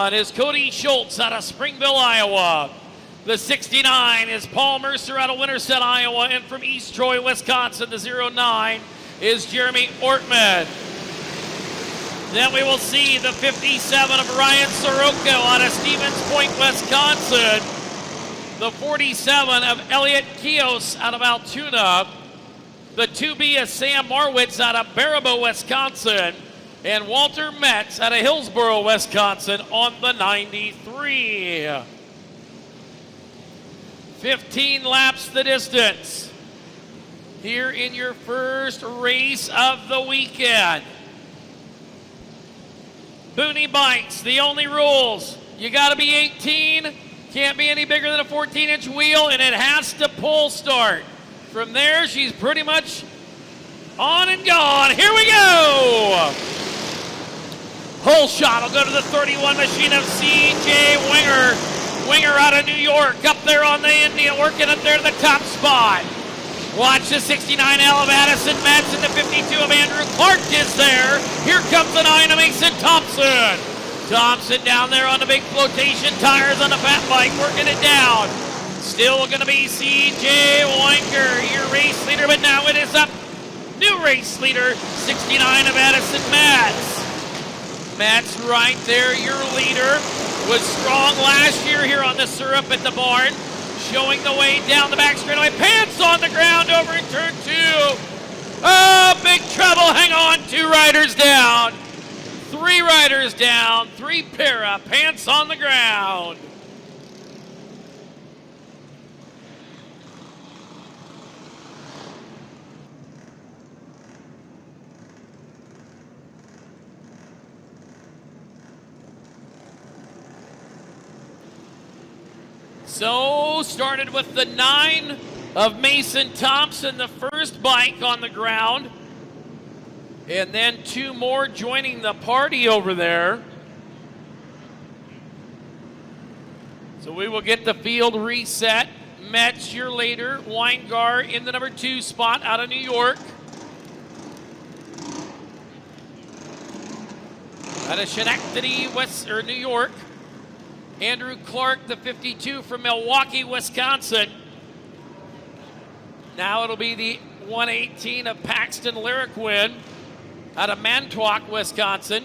61 is Cody Schultz out of Springville, Iowa. The 69 is Paul Mercer out of Winterset, Iowa. And from East Troy, Wisconsin, the 09 is Jeremy Ortman. Then we will see the 57 of Ryan Soroka out of Stevens Point, Wisconsin. The 47 of Elliot Kios out of Altoona. The 2B is Sam Marwitz out of Baraboo, Wisconsin. And Walter Metz out of Hillsboro, Wisconsin on the 93. 15 laps the distance here in your first race of the weekend. Boonie bikes, the only rules, you got to be 18, can't be any bigger than a 14-inch wheel, and it has to pull start. From there, she's pretty much on and gone. Here we go. Pull shot will go to the 31 machine of C.J. Winger. Winger out of New York, up there on the Indian, working up there to the top spot. Watch the 69L of Addison Metz, and the 52 of Andrew Clark is there. Here comes the 9 of Mason Thompson. Thompson down there on the big flotation tires on the fat bike, working it down. Still going to be C.J. Winger, your race leader, but now it is up. New race leader, 69 of Addison Metz. Metz right there, your leader. Was strong last year here on the syrup at the barn. Showing the way down the back straightaway. Pants on the ground over in turn 2. Oh, big trouble. Hang on. 2 riders down. 3 riders down. 3 para. Pants on the ground. So, started with the 9 of Mason Thompson, the first bike on the ground. And then 2 more joining the party over there. So we will get the field reset. Metz, your leader. Weingar in the number 2 spot out of New York. Out of Schenectady, New York. Andrew Clark, the 52 from Milwaukee, Wisconsin. Now it'll be the 118 of Paxton Lyriquin out of Mantua, Wisconsin.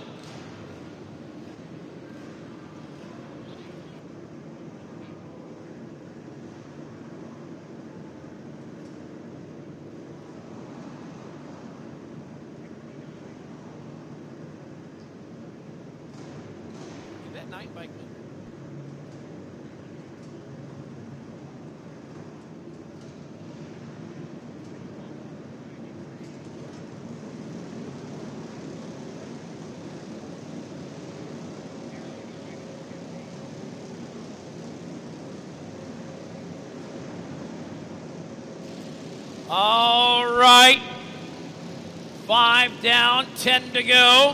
That night bike. All right, 5 down, 10 to go.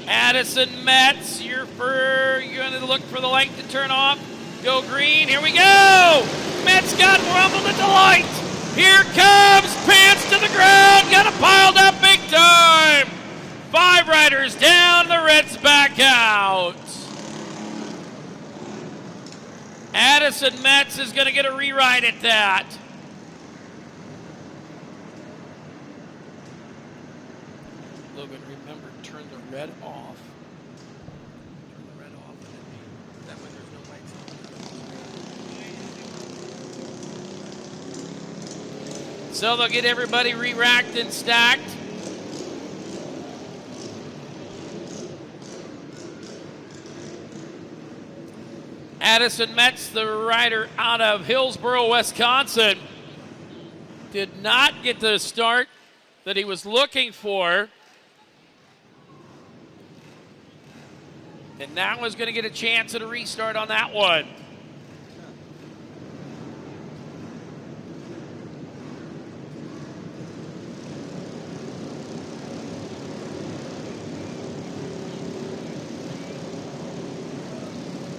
Addison Metz, you're going to look for the light to turn off. Go green, here we go. Metz got rumbled at the light. Here comes, pants to the ground, got it piled up big time. 5 riders down, the Reds back out. Addison Metz is going to get a rewrite at that. Logan, remember, turn the red off. Turn the red off. That way there's no lights. So they'll get everybody re-racked and stacked. Addison Metz, the rider out of Hillsboro, Wisconsin, did not get the start that he was looking for. And now is going to get a chance at a restart on that one.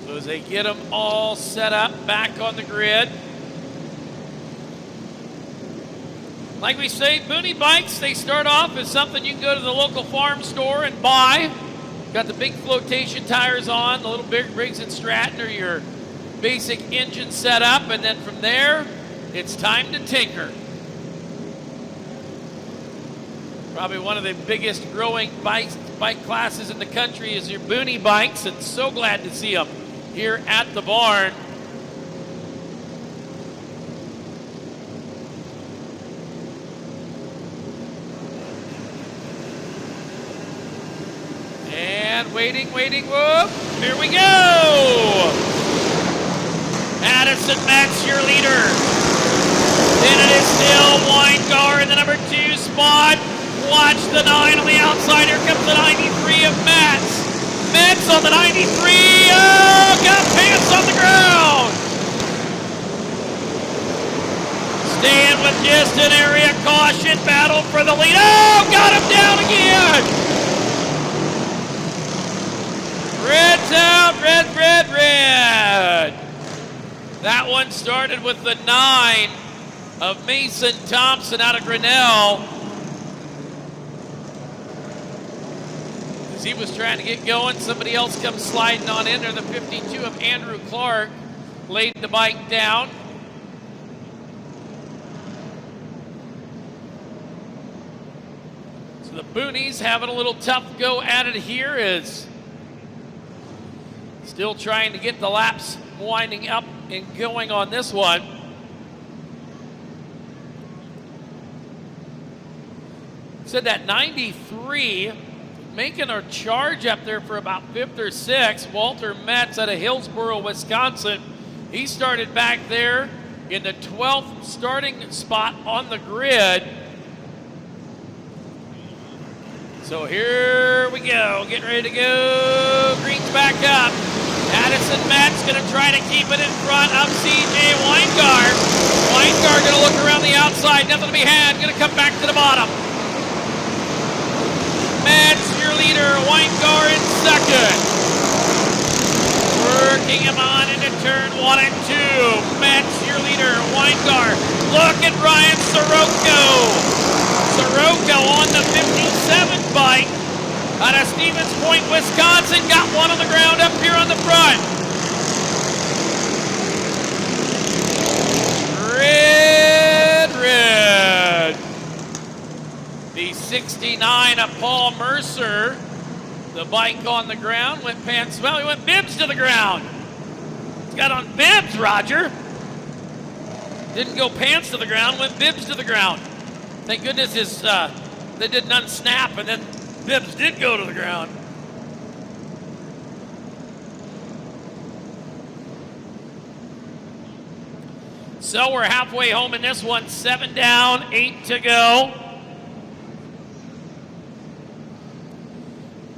So as they get them all set up back on the grid. Like we say, Boonie bikes, they start off as something you can go to the local farm store and buy. Got the big flotation tires on, the little Briggs & Stratton are your basic engine setup, and then from there, it's time to tinker. Probably one of the biggest growing bike classes in the country is your Boonie bikes, and so glad to see them here at the barn. And waiting, whoop, here we go! Addison Max, your leader. Then it is still Weingar in the number 2 spot. Watch the 9 on the outside. Here comes the 93 of Metz. Metz on the 93. Oh, got pants on the ground. Staying with just an area caution. Battle for the lead. Oh, got him down again. Red's out. Red. That one started with the 9 of Mason Thompson out of Grinnell. As he was trying to get going, somebody else comes sliding on in there. The 52 of Andrew Clark laid the bike down. So the Boonies having a little tough go at it here, is still trying to get the laps winding up and going on this one. Said that 93 making a charge up there for about 5th or 6th. Walter Metz out of Hillsboro, Wisconsin. He started back there in the 12th starting spot on the grid. So here we go, getting ready to go. Green's back up. Addison Metz gonna try to keep it in front of CJ Weingar. Weingar gonna look around the outside, nothing to be had, gonna come back to the bottom. Metz, your leader, Weingar in second. Working him on into turn 1 and 2. Metz, your leader, Weingar. Look at Ryan Sirocco. Sirocco on the 57 bike out of Stevens Point, Wisconsin. Got one on the ground up here on the front. Red. The 69 of Paul Mercer. The bike on the ground went pants. Well, he went bibs to the ground. He's got on bibs, Roger. Didn't go pants to the ground, went bibs to the ground. Thank goodness they didn't unsnap, and then bibs did go to the ground. So we're halfway home in this one. 7 down, 8 to go.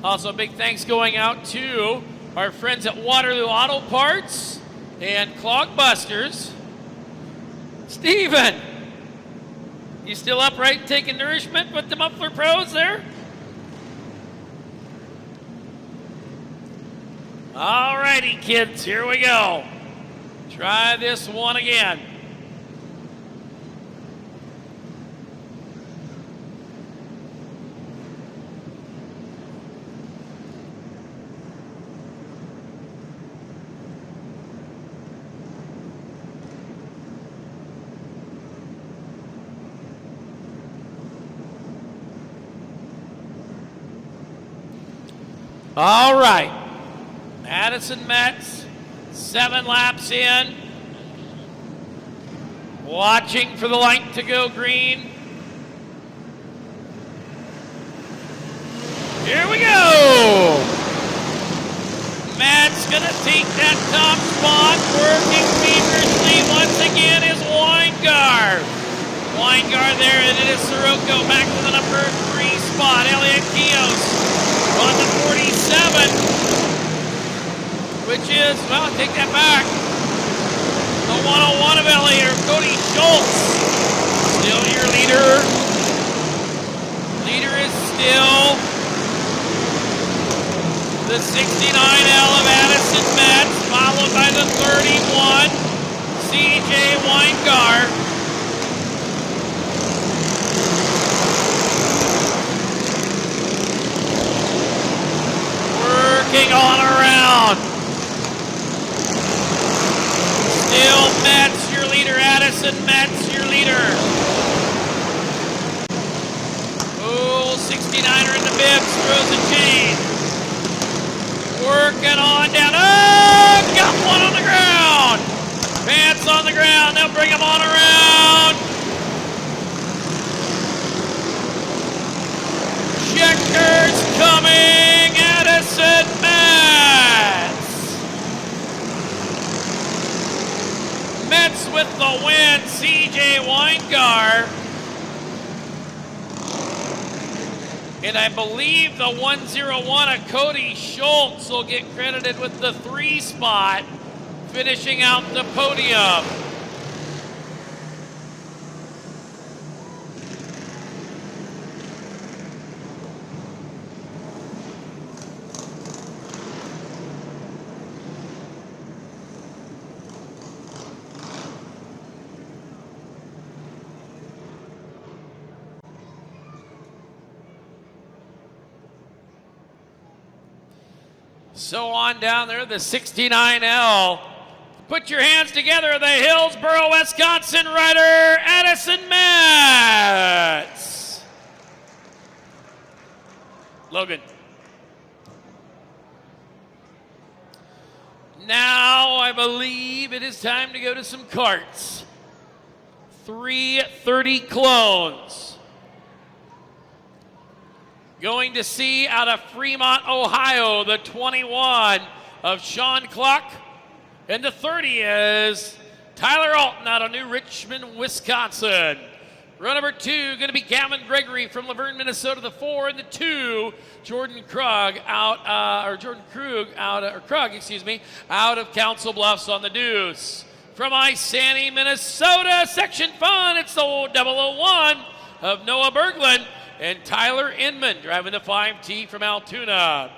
Also, a big thanks going out to our friends at Waterloo Auto Parts and Clogbusters. Steven, you still upright taking nourishment with the Muffler Pros there? All righty, kids, here we go. Try this one again. All right, Addison Metz, 7 laps in, watching for the light to go green. Here we go. Metz gonna take that top spot, working feverishly once again is Weingar. Weingar there, and it is Sirocco back to the number 3 spot. Elliot Kios on the 47, which is, well, take that back. The 101 of Elliot, Cody Schultz, still your leader. Leader is still the 69L of Addison Metz, followed by the 31, CJ Weingar. working on around. Still Metz, your leader. Addison Metz, your leader. Oh, 69er in the bibs, throws a chain. Working on down. Oh, got one on the ground. Pants on the ground. They'll bring him on around. Checkers coming. Addison Metz. Metz with the win. CJ Weingar. And I believe the 101 of Cody Schultz will get credited with the 3 spot, finishing out the podium. So on down there, the 69L. Put your hands together, the Hillsboro, Wisconsin rider, Addison Metz. Logan. Now I believe it is time to go to some karts. 330 clones. Going to see out of Fremont, Ohio, the 21 of Sean Cluck. And the 30 is Tyler Alton out of New Richmond, Wisconsin. Row number 2 going to be Gavin Gregory from Laverne, Minnesota. The 4 and the 2, Jordan Krug out, out of Council Bluffs on the deuce. From Isani, Minnesota, Section Fun, it's the 001 of Noah Berglund. And Tyler Inman driving the 5T from Altoona.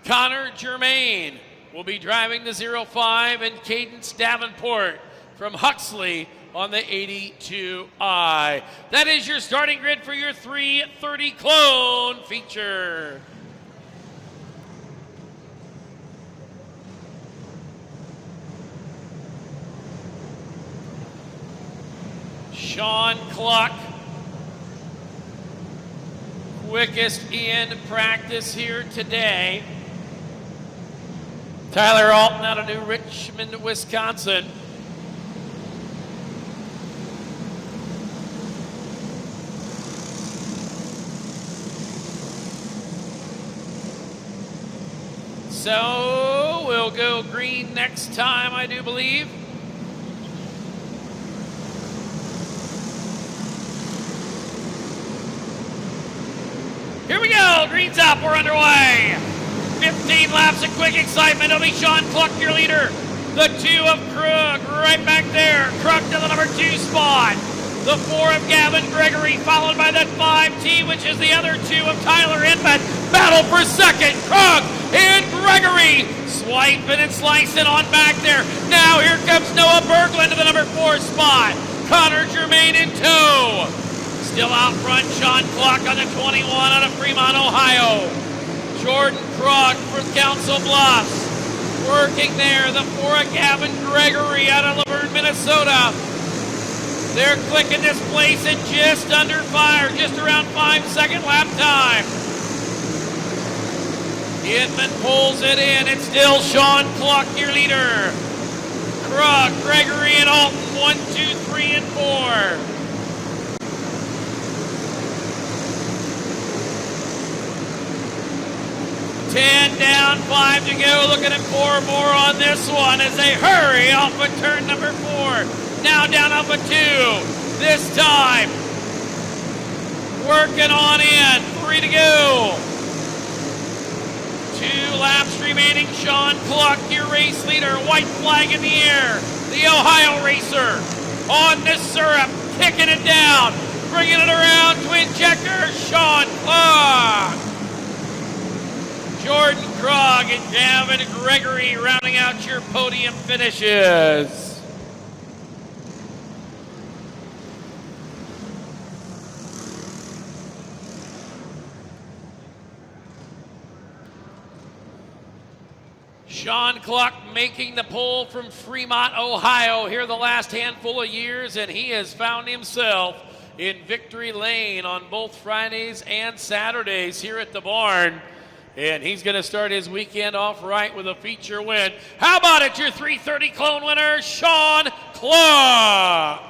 Connor Germain will be driving the 05, and Cadence Davenport from Huxley on the 82i. That is your starting grid for your 330 clone feature. Sean Cluck, quickest in practice here today. Tyler Alton out of New Richmond, Wisconsin. So we'll go green next time, I do believe. Here we go, green's up, we're underway. 15 laps of quick excitement. It'll be Sean Cluck, your leader. The 2 of Krug right back there. Krug to the number 2 spot. The 4 of Gavin Gregory, followed by that 5T, which is the other 2 of Tyler Inman. Battle for second. Krug and Gregory swiping and slicing on back there. Now here comes Noah Berglund to the number 4 spot. Connor Germain in tow. Still out front, Sean Cluck on the 21 out of Fremont, Ohio. Jordan Krug from Council Bluffs. Working there, the 4 of Gavin Gregory out of Laverne, Minnesota. They're clicking this place in just under 5, just around 5-second lap time. Inman pulls it in. It's still Sean Cluck, your leader. Krug, Gregory, and Alton, 1, 2, 3, and 4. 10 down, 5 to go. Looking at 4 more on this one as they hurry off of turn number 4. Now down off of 2. This time, working on in. 3 to go. 2 laps remaining. Sean Cluck, your race leader. White flag in the air. The Ohio racer on the syrup, kicking it down, bringing it around. Twin checker, Sean Cluck. Jordan Krug and Gavin Gregory rounding out your podium finishes. Sean Cluck making the pull from Fremont, Ohio, here the last handful of years, and he has found himself in victory lane on both Fridays and Saturdays here at the barn. And he's going to start his weekend off right with a feature win. How about it, your 330 clone winner, Sean Cluck?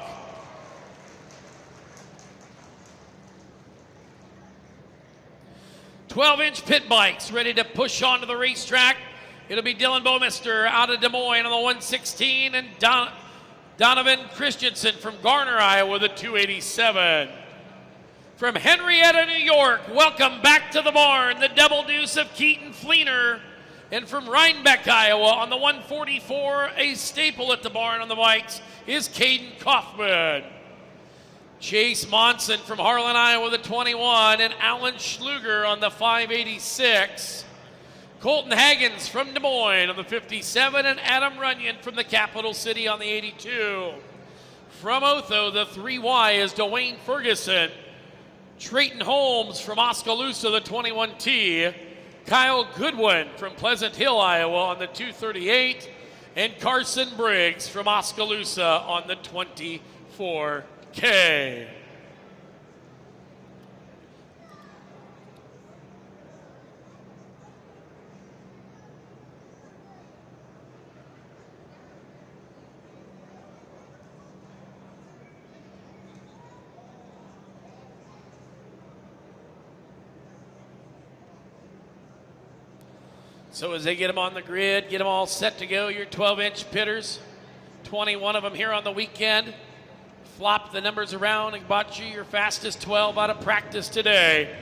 "12-inch pit bikes ready to push onto the racetrack. It'll be Dylan Bowmister out of Des Moines on the 116 and Donovan Christensen from Garner, Iowa, the 287. From Henrietta, New York, welcome back to the barn, the double deuce of Keaton Fleener. And from Rhinebeck, Iowa, on the 144, a staple at the barn on the bikes is Caden Kaufman. Chase Monson from Harlan, Iowa, the 21, and Alan Schluger on the 586. Colton Haggins from Des Moines on the 57, and Adam Runyon from the capital city on the 82. From Otho, the 3Y is Dwayne Ferguson. Trayton Holmes from Oskaloosa, the 21T. Kyle Goodwin from Pleasant Hill, Iowa on the 238. And Carson Briggs from Oskaloosa on the 24K. So as they get them on the grid, get them all set to go, your 12-inch pitters, 21 of them here on the weekend. Flop the numbers around and bought you your fastest 12 out of practice today.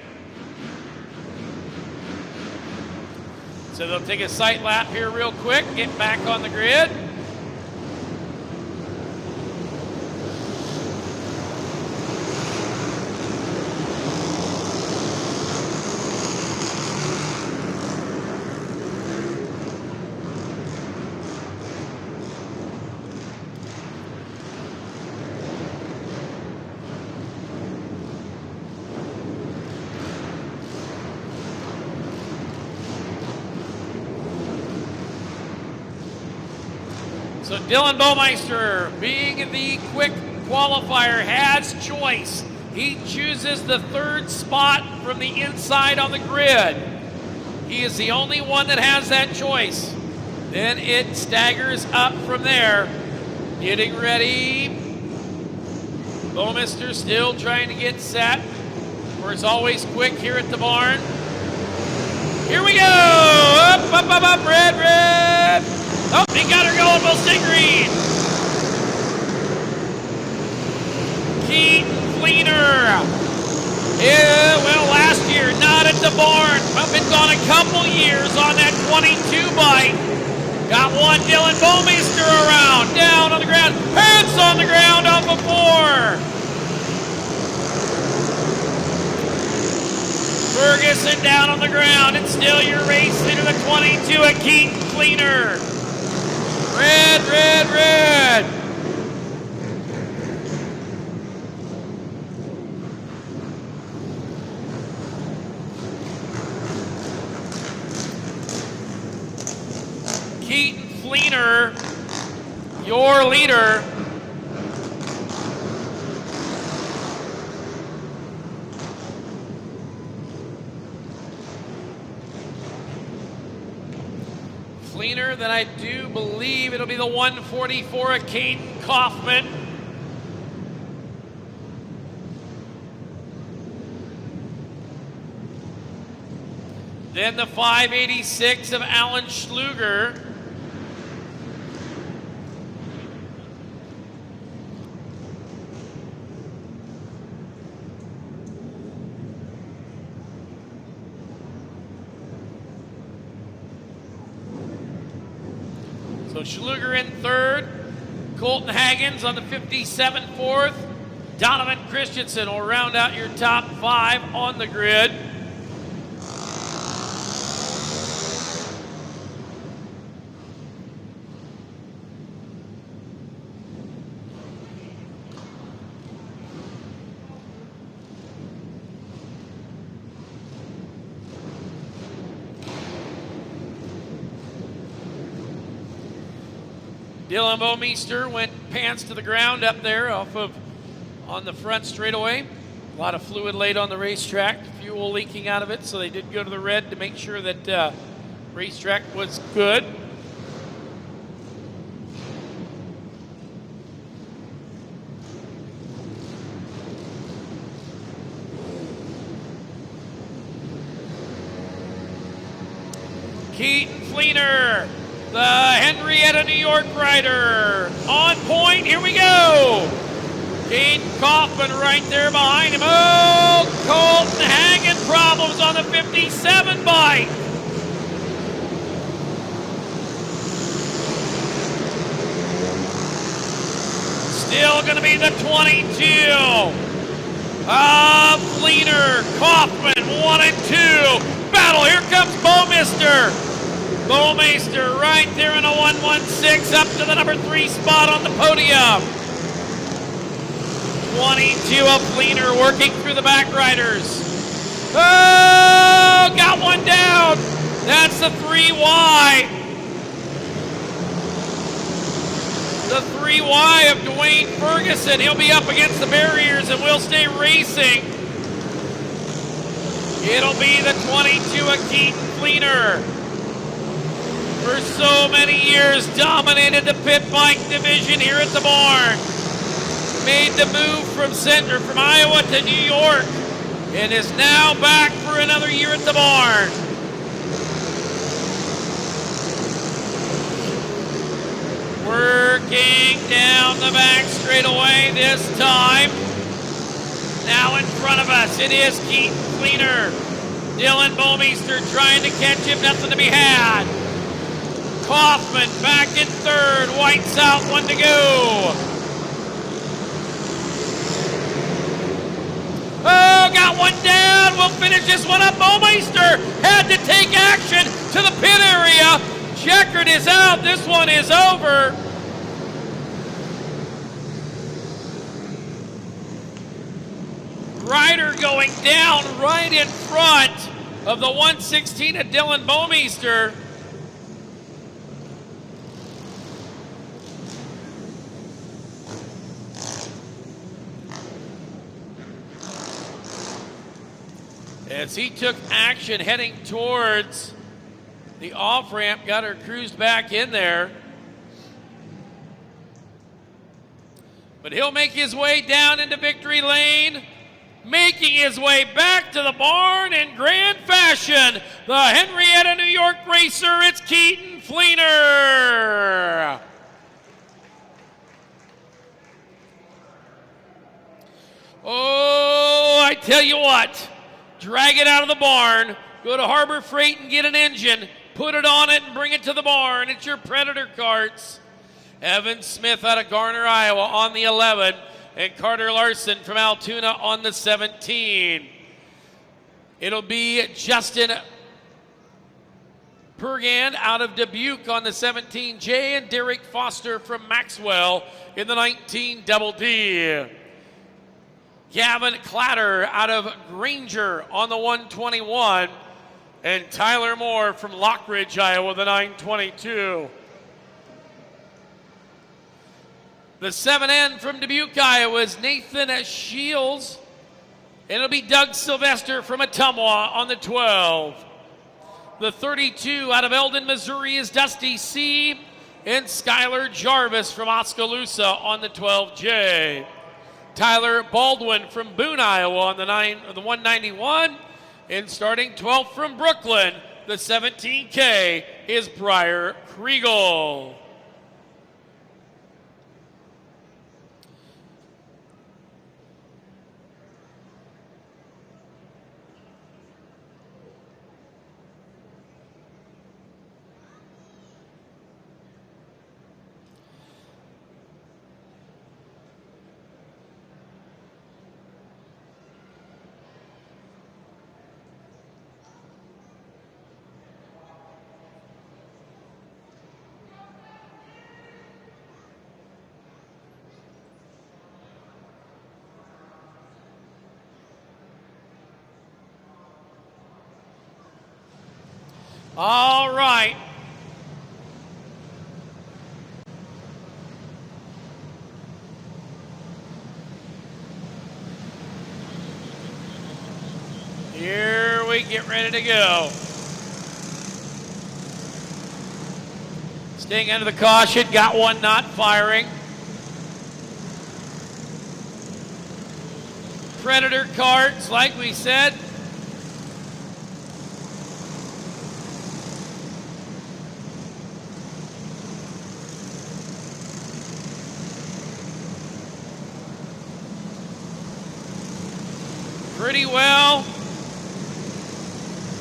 So they'll take a sight lap here real quick, get back on the grid. So Dylan Baumeister, being the quick qualifier, has choice. He chooses the third spot from the inside on the grid. He is the only one that has that choice. Then it staggers up from there. Getting ready. Baumeister still trying to get set. Where it's always quick here at the barn. Here we go! Up, up, up, up, red, red! Oh, he got her going, we'll stay green. Keaton Fleener. Yeah, well, last year, not at the barn. But been gone a couple years on that 22 bike. Got one Dylan Baumeister around. Down on the ground. Pants on the ground off of 4. Ferguson down on the ground. And still your race into the 22 at Keaton Fleener. Red, red, red. Keaton Fleener, your leader. Fleener, then I do believe it'll be the 144 of Caden Kaufman. Then the 586 of Alan Schluger. So Schluger in third, Colton Haggins on the 57 fourth, Donovan Christensen will round out your top 5 on the grid. Dylan Bomeister went pants to the ground up there on the front straightaway. A lot of fluid laid on the racetrack, fuel leaking out of it, so they did go to the red to make sure that racetrack was good. Keaton Fleener, the Henrietta, New York rider, on point. Here we go. Keaton Kaufman right there behind him. Oh, Colton hanging problems on the 57 bike. Still going to be the 22. Fleener, Kaufman, 1 and 2. Battle, here comes Bomeister. Bomeister right there in a 116 up to the number 3 spot on the podium. 22 of Fleener working through the back riders. Oh, got one down. That's the 3Y. The 3Y of Dwayne Ferguson. He'll be up against the barriers and will stay racing. It'll be the 22 of Keaton Fleener. For so many years, dominated the pit bike division here at the barn. Made the move from Iowa to New York, and is now back for another year at the barn. Working down the back straightaway this time. Now in front of us, it is Keaton Fleener. Dylan Bomeister trying to catch him, nothing to be had. Kaufman back in third, White's out, 1 to go. Oh, got one down. We'll finish this one up. Bomeister had to take action to the pit area. Checkered is out. This one is over. Ryder going down right in front of the 116 of Dylan Bomeister. As he took action heading towards the off-ramp, got her cruised back in there. But he'll make his way down into victory lane, making his way back to the barn in grand fashion. The Henrietta, New York racer, it's Keaton Fleener. Oh, I tell you what. Drag it out of the barn, go to Harbor Freight and get an engine, put it on it and bring it to the barn. It's your Predator karts. Evan Smith out of Garner, Iowa on the 11, and Carter Larson from Altoona on the 17. It'll be Justin Pergand out of Dubuque on the 17J, and Derek Foster from Maxwell in the 19 Double D. Gavin Clatter out of Granger on the 121, and Tyler Moore from Lockridge, Iowa, the 922. The 7N from Dubuque, Iowa is Nathan Shields, and it'll be Doug Sylvester from Ottumwa on the 12. The 32 out of Eldon, Missouri is Dusty C., and Skylar Jarvis from Oskaloosa on the 12J. Tyler Baldwin from Boone, Iowa on the 191. And starting 12th from Brooklyn, the 17K is Briar Kriegel. All right. Trey, get ready to go. Staying under the caution, got one not firing. Predator karts, like we said. Pretty well.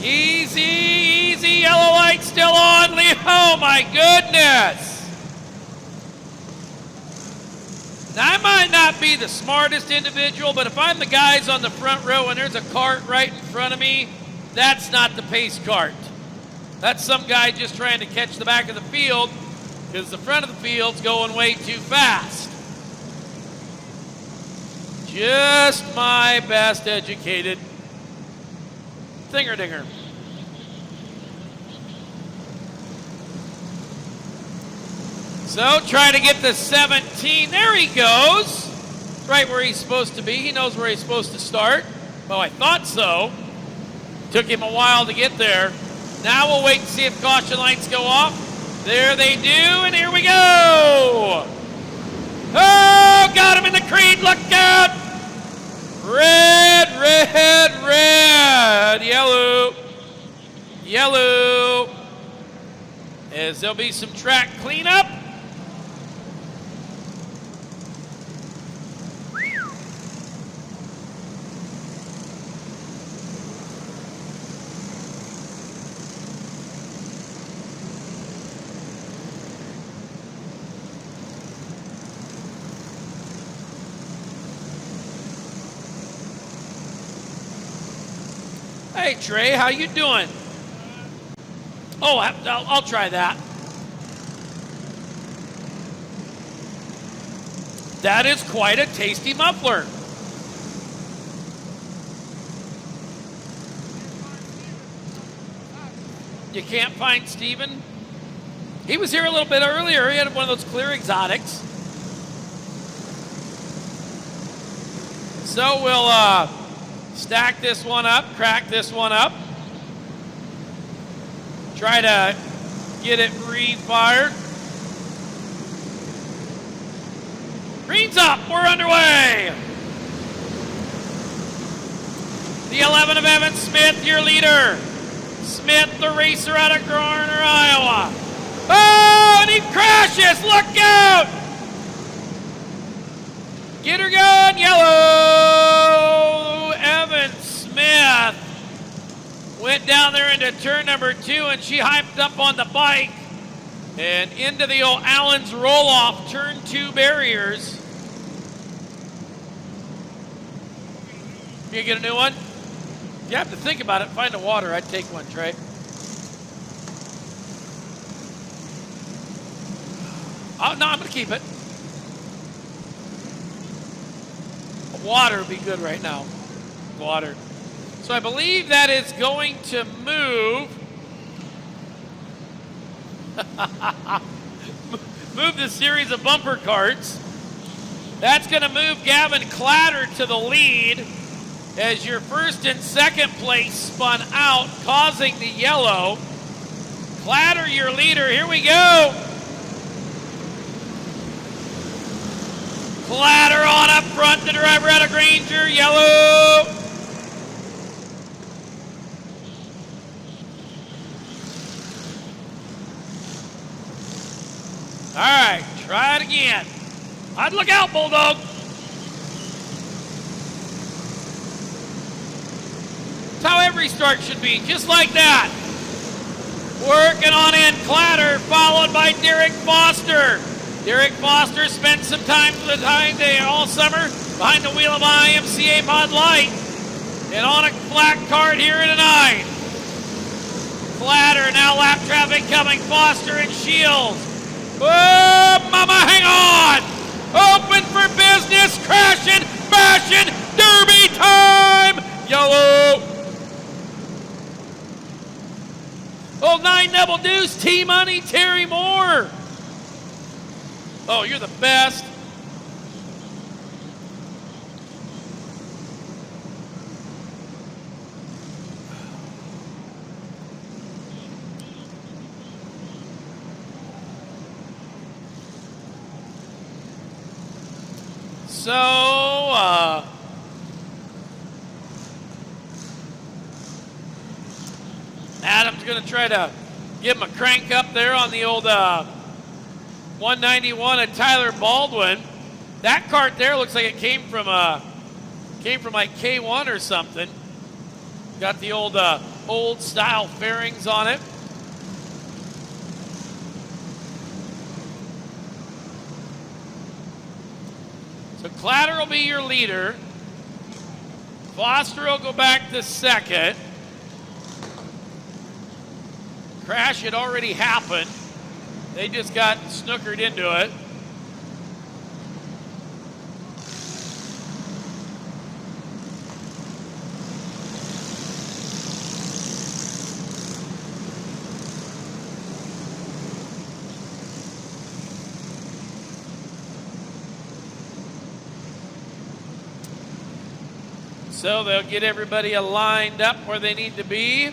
Easy, easy. Yellow light still on. Oh my goodness. Now, I might not be the smartest individual, but if I'm the guys on the front row and there's a cart right in front of me, that's not the pace cart. That's some guy just trying to catch the back of the field because the front of the field's going way too fast. Just my best educated thinger-dinger. So try to get the 17. There he goes. Right where he's supposed to be. He knows where he's supposed to start. Well, I thought so. Took him a while to get there. Now we'll wait and see if caution lights go off. There they do, and here we go. Oh, got him in the creed. Look out. Red, red, red. Yellow. Yellow. As there'll be some track cleanup. Hey Trey, how you doing? Oh, I'll try that. That is quite a tasty muffler. You can't find Steven? He was here a little bit earlier. He had one of those clear exotics. So we'll stack this one up, crack this one up. Try to get it re-fired. Green's up, we're underway. The 11 of Evan Smith, your leader. Smith, the racer out of Garner, Iowa. Oh, and he crashes, look out! Get her going, yellow. Evan Smith went down there into turn number 2 and she hyped up on the bike and into the old Allen's roll-off turn 2 barriers. You get a new one? You have to think about it. Find a water. I'd take one, Trey. Oh, no, I'm going to keep it. Water would be good right now. Water. So I believe that is going to move. Move the series of bumper carts. That's going to move Gavin Clatter to the lead as your first and second place spun out, causing the yellow. Clatter, your leader. Here we go. Clatter on up front, the driver out of Granger, yellow. All right, try it again. I'd look out, Bulldog. That's how every start should be, just like that. Working on in Clatter, followed by Derek Foster. Derek Foster spent some time all summer behind the wheel of IMCA Mod Light and on a black card here at a 9. Clatter, now lap traffic coming, Foster and Shields. Oh, mama, hang on! Open for business, crashing, bashing, derby time! Yellow! Old 9 double deuce, T-Money, Terry Moore. Oh, you're the best. So, Adam's going to try to give him a crank up there on the old 191 of Tyler Baldwin. That cart there looks like it came from like K1 or something. Got the old style fairings on it. So Clatter will be your leader. Foster will go back to second. Crash had already happened. They just got snookered into it. So they'll get everybody lined up where they need to be.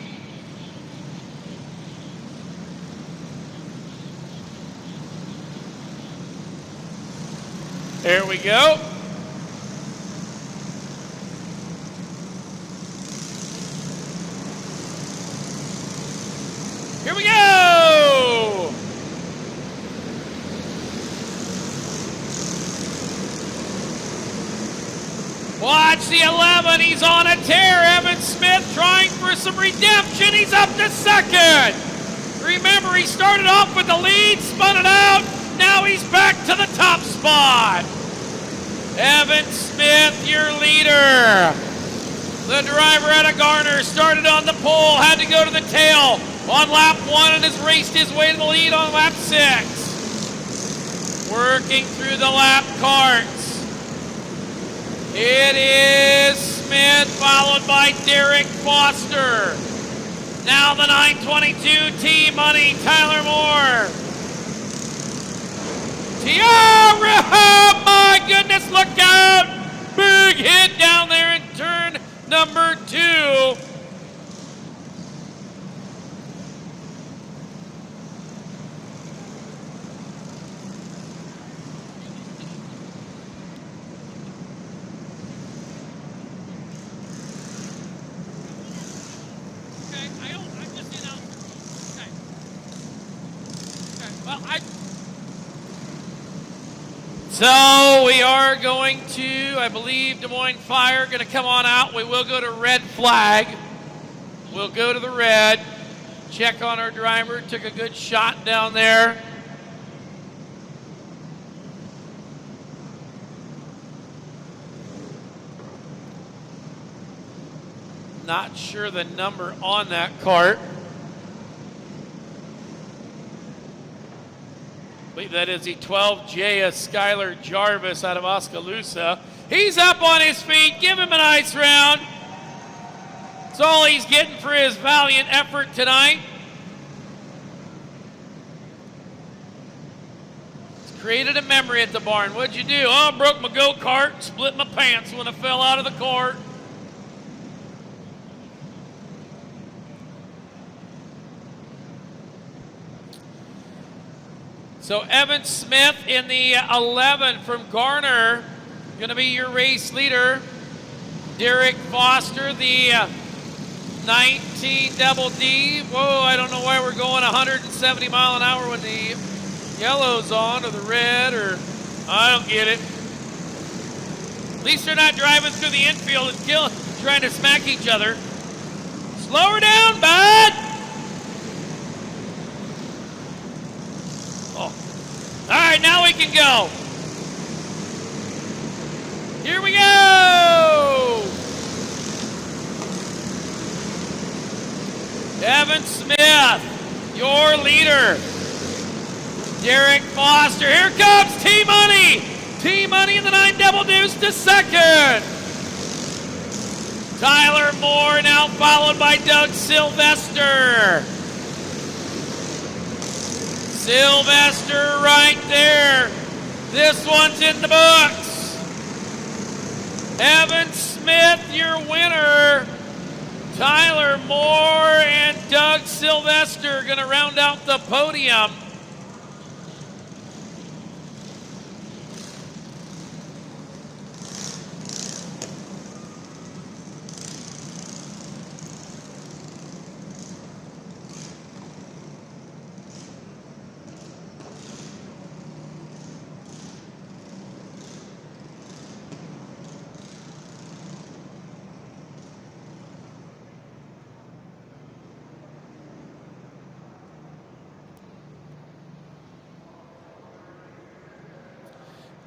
There we go. Here we go. Watch the 11. He's on a tear. Evan Smith trying for some redemption. He's up to second. Remember, he started off with the lead, spun it out. Now he's back to the top spot. Evan Smith, your leader. The driver out of Garner started on the pole, had to go to the tail on lap 1 and has raced his way to the lead on lap 6. Working through the lap carts. It is Smith, followed by Derek Foster. Now the 922 T-Money, Tyler Moore. Tiara, oh my goodness, look out! Big hit down there in turn number 2. So we are going to, I believe, Des Moines Fire going to come on out. We will go to red flag. We'll go to the red. Check on our driver. Took a good shot down there. Not sure the number on that cart. I believe that is the 12J of Skylar Jarvis out of Oskaloosa. He's up on his feet. Give him a nice round. That's all he's getting for his valiant effort tonight. It's created a memory at the barn. What'd you do? Oh, I broke my go-kart, split my pants when I fell out of the cart. So Evan Smith in the 11 from Garner, going to be your race leader. Derek Foster, the 19 double D. Whoa, I don't know why we're going 170 mile an hour when the yellow's on or the red, or I don't get it. At least they're not driving through the infield and trying to smack each other. Slow her down, bud. All right, now we can go. Here we go. Evan Smith, your leader. Derek Foster, here comes T-Money. T-Money in the 9 double deuce to second. Tyler Moore now followed by Doug Sylvester. Sylvester right there. This one's in the books. Evan Smith, your winner. Tyler Moore and Doug Sylvester going to round out the podium.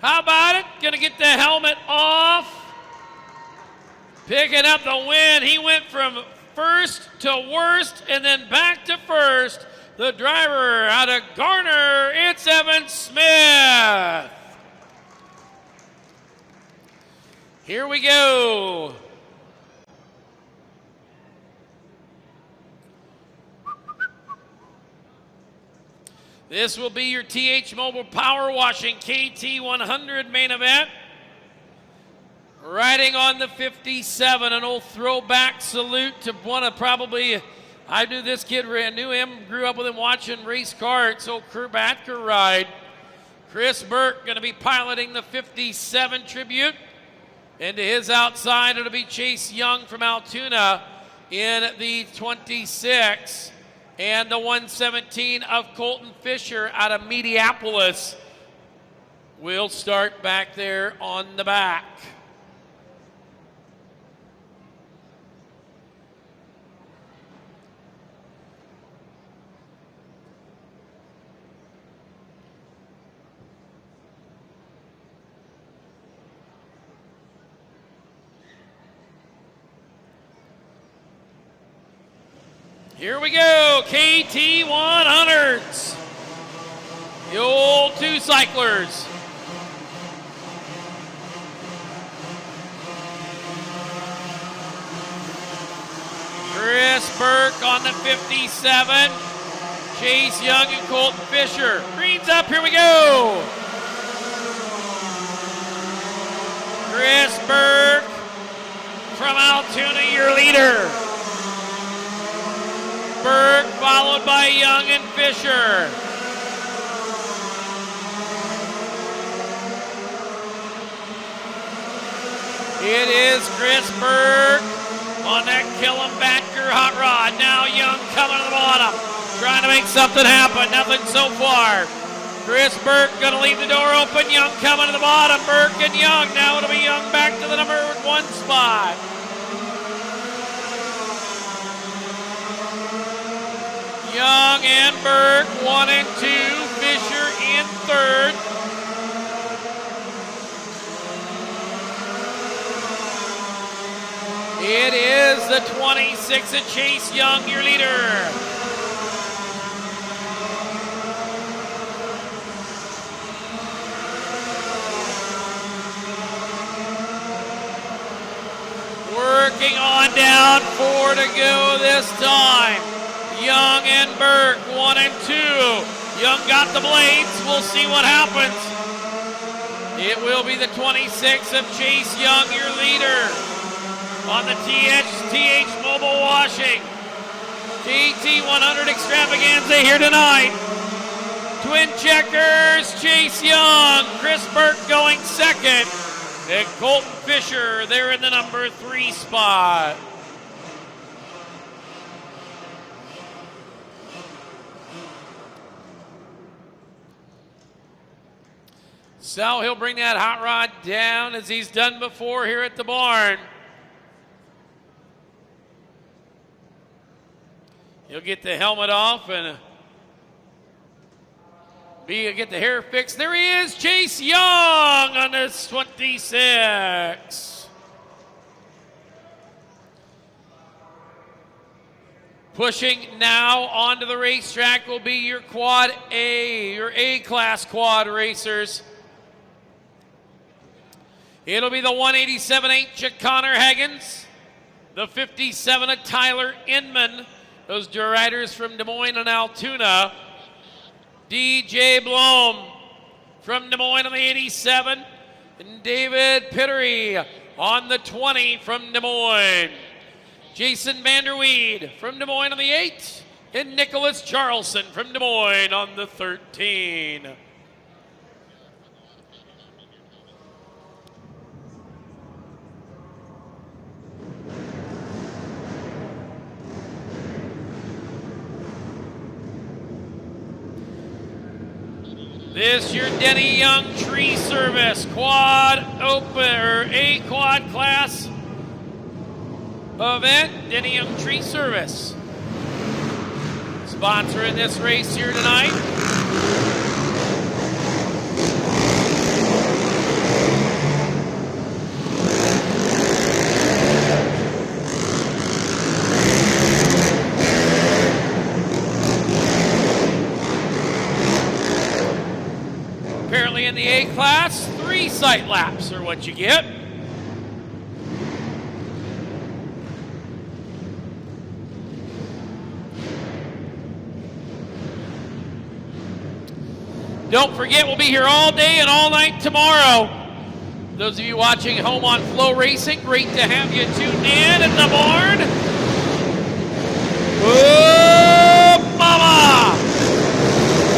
How about it? Gonna get the helmet off. Picking up the win. He went from first to worst and then back to first. The driver out of Garner, it's Evan Smith. Here we go. This will be your TH Mobile Power Washing KT100 main event. Riding on the 57, an old throwback salute to one of probably, I knew this kid, I knew him, grew up with him watching race karts, old Kurt Batker ride. Chris Burke going to be piloting the 57 tribute. And to his outside, it'll be Chase Young from Altoona in the 26. And the 117 of Colton Fisher out of Mediapolis will start back there on the back. Here we go, KT100s. The old two cyclers. Chris Burke on the 57. Chase Young and Colton Fisher. Green's up, here we go. Chris Burke from Altoona, your leader. Burke followed by Young and Fisher. It is Chris Burke on that Killenbacker hot rod. Now Young coming to the bottom, trying to make something happen. Nothing so far. Chris Burke going to leave the door open. Young coming to the bottom. Burke and Young. Now it'll be Young back to the number 1 spot. Young and Burke, 1 and 2. Fisher in 3rd. It is the 26 of Chase Young, your leader. Working on down, 4 to go this time. Young and Burke, 1 and 2. Young got the blades. We'll see what happens. It will be the 26 of Chase Young, your leader, on the TH Mobile Washing KT100 Extravaganza here tonight. Twin checkers, Chase Young, Chris Burke going 2nd, and Colton Fisher there in the number 3 spot. So he'll bring that hot rod down as he's done before here at the barn. He'll get the helmet off and get the hair fixed. There he is, Chase Young on this 26. Pushing now onto the racetrack will be your Quad A, your A-class quad racers. It'll be the 187H of Connor Haggins, the 57 of Tyler Inman, those riders from Des Moines and Altoona. DJ Blom from Des Moines on the 87, and David Pittery on the 20 from Des Moines. Jason Vanderweed from Des Moines on the 8, and Nicholas Charlson from Des Moines on the 13. This your Denny Young Tree Service Quad Open or A Quad Class event. Denny Young Tree Service sponsoring this race here tonight. Apparently in the A class, 3 sight laps are what you get. Don't forget, we'll be here all day and all night tomorrow. Those of you watching home on FloRacing, great to have you tuned in the barn. Oh, mama!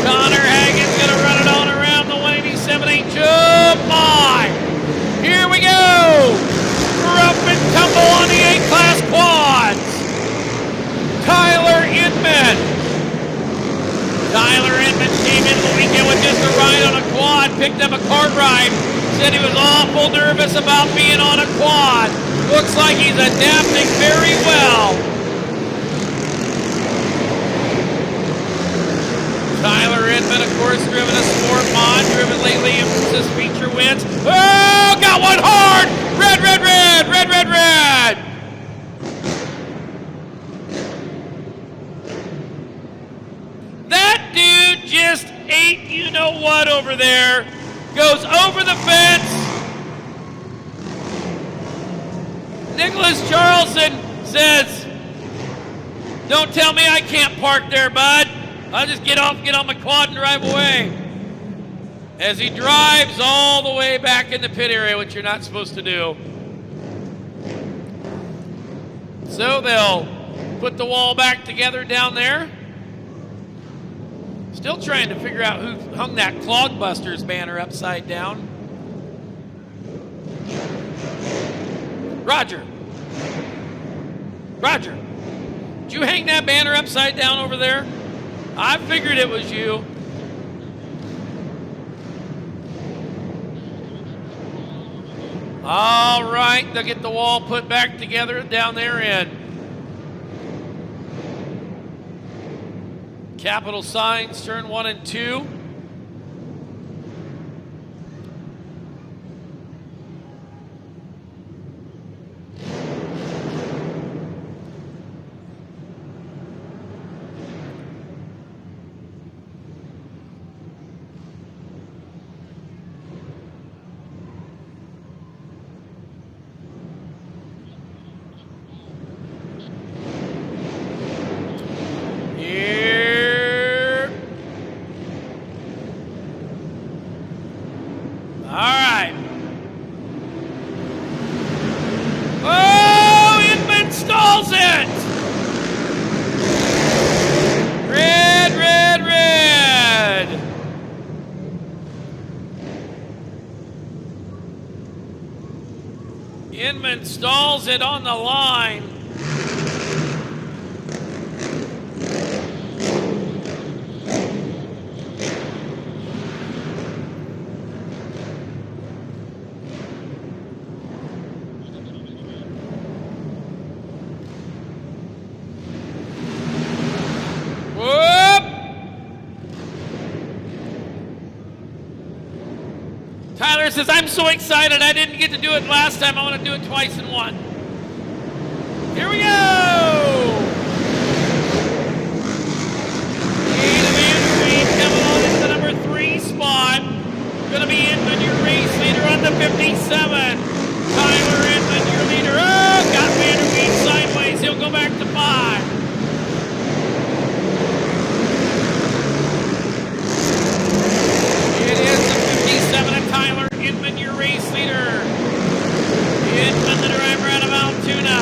Connor Hagen's going to run it on around the 187.8. Oh, my! Here we go! Rough and tumble on the A-Class quads. Tyler Inman. Tyler Inman came into the weekend with just a ride on a quad, picked up a kart ride, said he was awful nervous about being on a quad. Looks like he's adapting very well. Tyler Inman, of course, driven a sport mod, driven lately emphasis feature wins. Oh, got one hard! Red, red, red, red, red, red! That dude just ate you-know-what over there. Goes over the fence. Nicholas Charleston says, "Don't tell me I can't park there, bud. I'll just get off, get on my quad and drive away." As he drives all the way back in the pit area, which you're not supposed to do. So they'll put the wall back together down there. Still trying to figure out who hung that Clogbusters banner upside down. Roger. Roger. Did you hang that banner upside down over there? I figured it was you. All right, they'll get the wall put back together down there in capital signs, turn 1 and 2. Inman stalls it on the line. Tyler says, "I'm so excited. I didn't get to do it last time. I want to do it twice in one." Here we go. Coming on into the number 3 spot. Going to be Inman, your race leader on the 57. Tyler Inman, your leader. Oh, got Vanderweed sideways. He'll go back to 5. It is the 57 and Tyler Inman, your race leader. Inman, the driver out of Altoona.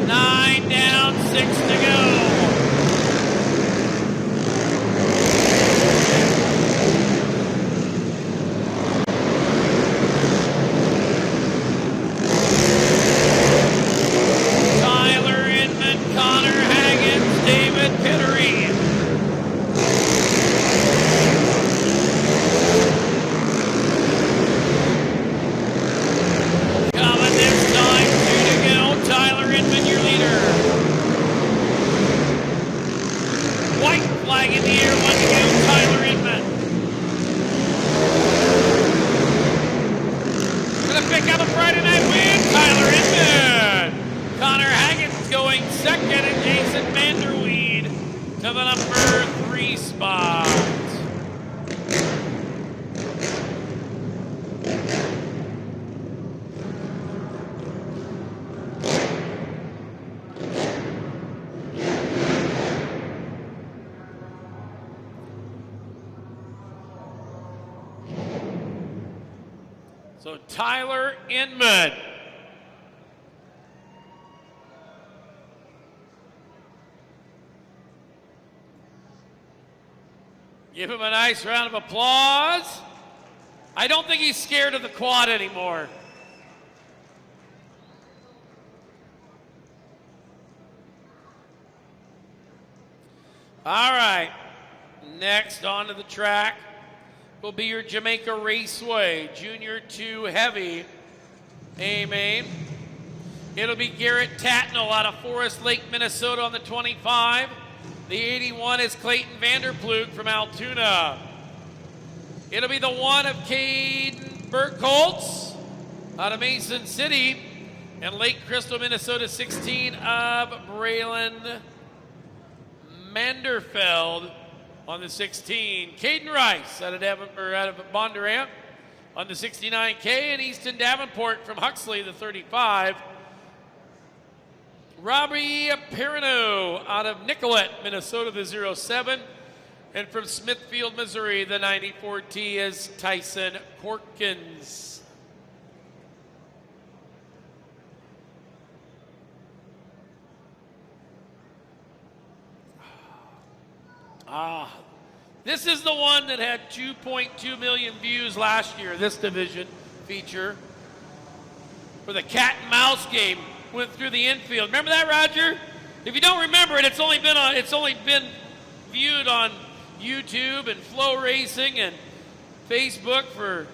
9 down, 6 to go. Tyler Inman, Connor Hagens, David Pittery. Coming this time, 2 to go. Tyler Inman, your leader. White flag in the air, 1 to go. Tyler Inman. Gonna pick up a Friday night win. Tyler Inman. Connor Hagen's going second, and Jason Vanderweed to the number 3 spot. So Tyler Inman. Give him a nice round of applause. I don't think he's scared of the quad anymore. All right, next onto the track will be your Jamaica Raceway Junior 2 Heavy A-Main. It'll be Garrett Tatnall out of Forest Lake, Minnesota on the 25. The 81 is Clayton Vanderploeg from Altoona. It'll be the 1 of Caden Burkholtz out of Mason City. And Lake Crystal, Minnesota, 16 of Braylon Manderfeld on the 16. Caden Rice out of Bondurant on the 69K. And Easton Davenport from Huxley, the 35. Robbie Perrineau out of Nicollet, Minnesota, the 07. And from Smithfield, Missouri, the 94T is Tyson Corkins. This is the one that had 2.2 million views last year, this division feature, where the cat and mouse game went through the infield. Remember that, Roger? If you don't remember it, it's only been viewed on YouTube and FloRacing and Facebook for,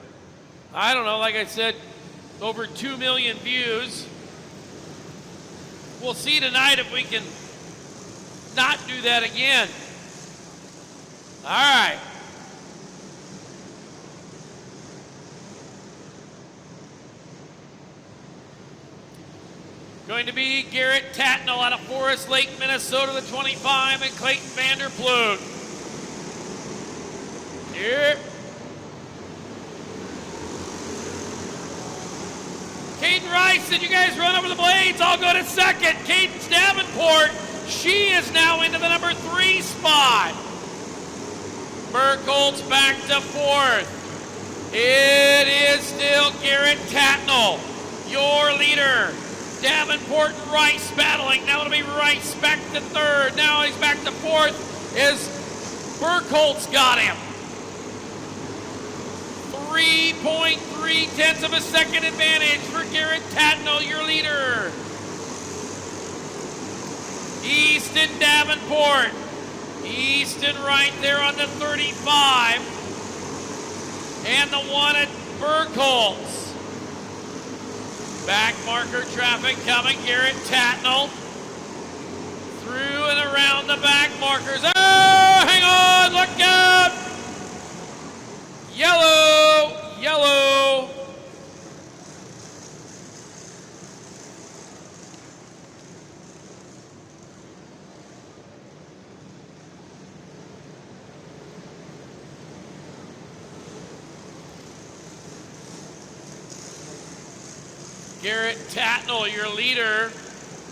I don't know, like I said, over 2 million views. We'll see tonight if we can not do that again. All right. Going to be Garrett Tatnall out of Forest Lake, Minnesota, the 25, and Clayton Vanderploeg. Here. Caden Rice, did you guys run over the blades? I'll go to second. Cadence Davenport, she is now into the number 3 spot. Burkholtz back to 4th. It is still Garrett Tatnall, your leader. Davenport and Rice battling. Now it'll be Rice back to 3rd. Now he's back to 4th as Burkholtz got him. 3.3 tenths of a second advantage for Garrett Tatnall, your leader. Easton Davenport. Easton right there on the 35. And the 1 at Burkholtz. Back marker traffic coming. Garrett Tatnall through and around the back markers. Oh, hang on, look out! Yellow, yellow. Garrett Tatnall, your leader.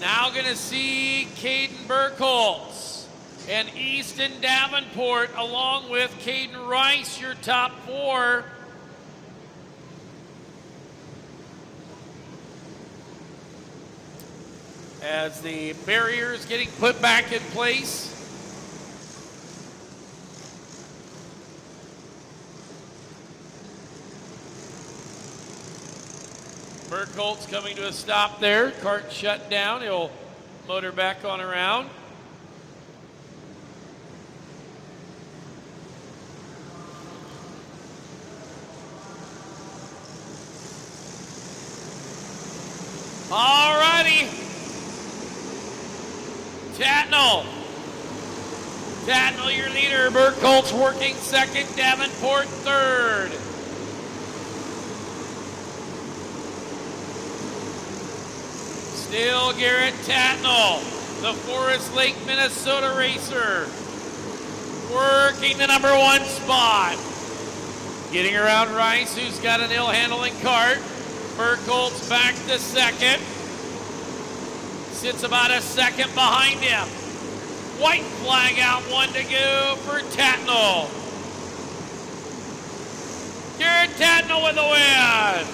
Now going to see Caden Burkholtz and Easton Davenport along with Caden Rice, your top 4. As the barrier is getting put back in place. Burkholtz coming to a stop there. Cart shut down. He'll motor back on around. All righty. Tatnall. Tatnall, your leader. Burkholtz working second. Davenport third. Still Garrett Tatnall, the Forest Lake, Minnesota racer, working the number 1 spot. Getting around Rice, who's got an ill-handling cart. Burkholtz back to second. Sits about a second behind him. White flag out, 1 to go for Tatnall. Garrett Tatnall with the win.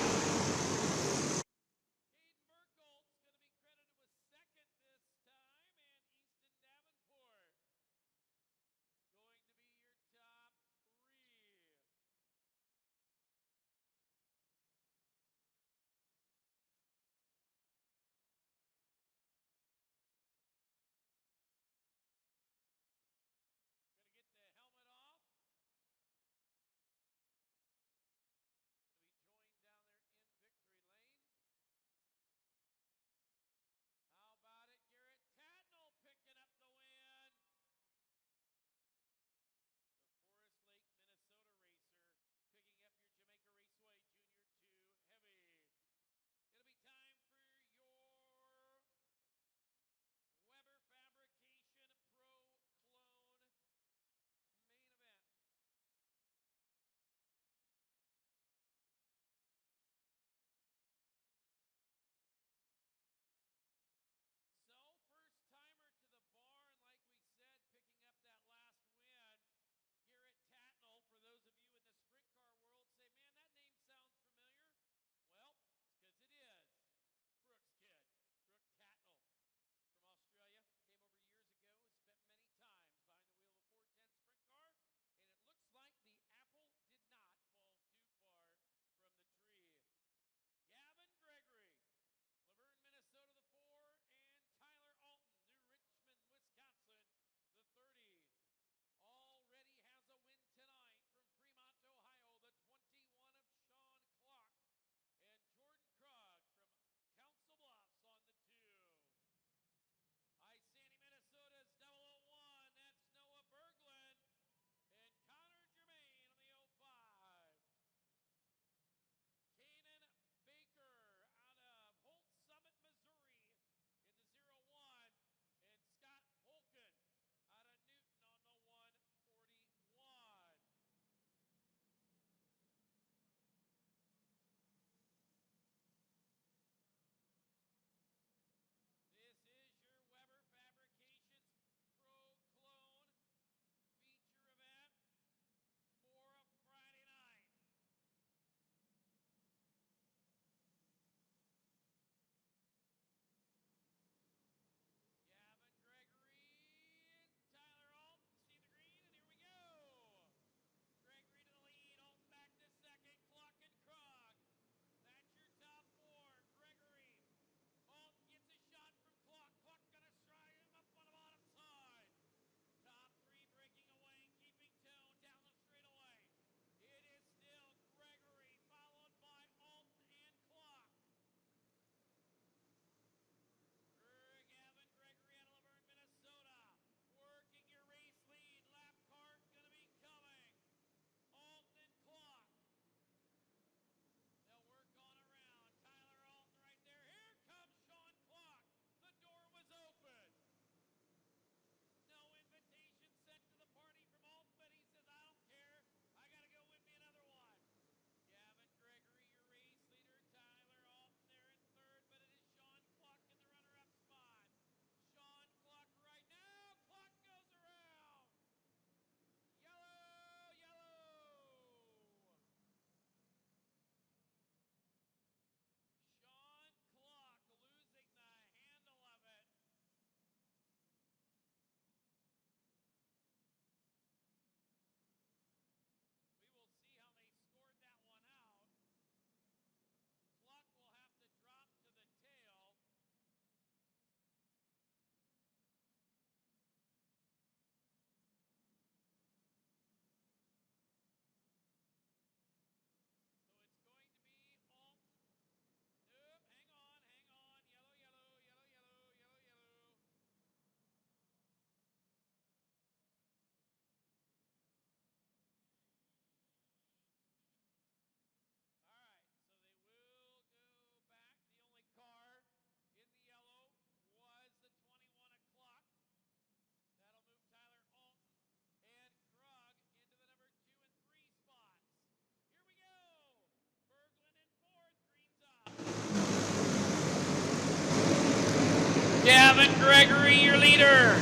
Gavin Gregory, your leader.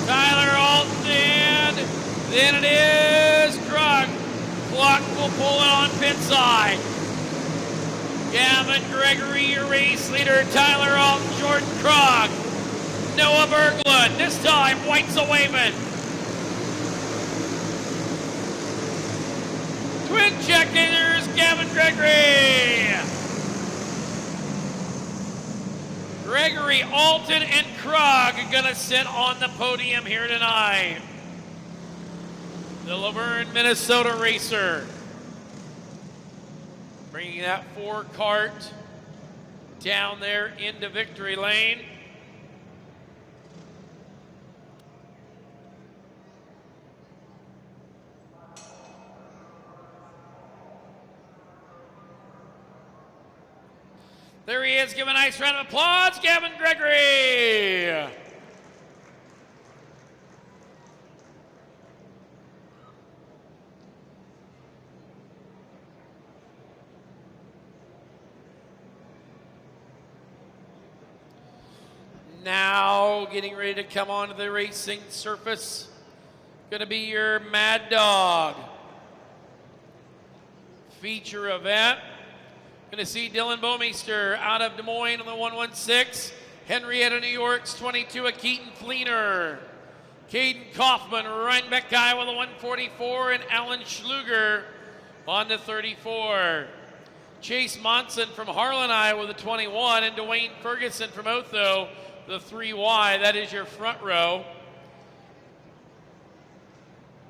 Tyler Alton, then it is Krug. Clock will pull it on pit side. Gavin Gregory, your race leader. Tyler Alton, Jordan Krug. Noah Berglund, this time white's a waving. Twin checkers, Gavin Gregory. Gregory, Alton, and Krug are going to sit on the podium here tonight. The Laverne, Minnesota racer. Bringing that 4-cart down there into victory lane. There he is. Give a nice round of applause, Gavin Gregory. Now getting ready to come onto the racing surface. Going to be your Mad Dog feature event. Going to see Dylan Bomeister out of Des Moines on the 116. Henrietta, New York's 22, a Keaton Fleener. Caden Kaufman, Rhinebeck guy with a 144, and Alan Schluger on the 34. Chase Monson from Harlan, Iowa with a 21, and Dwayne Ferguson from Otho, the 3Y. That is your front row.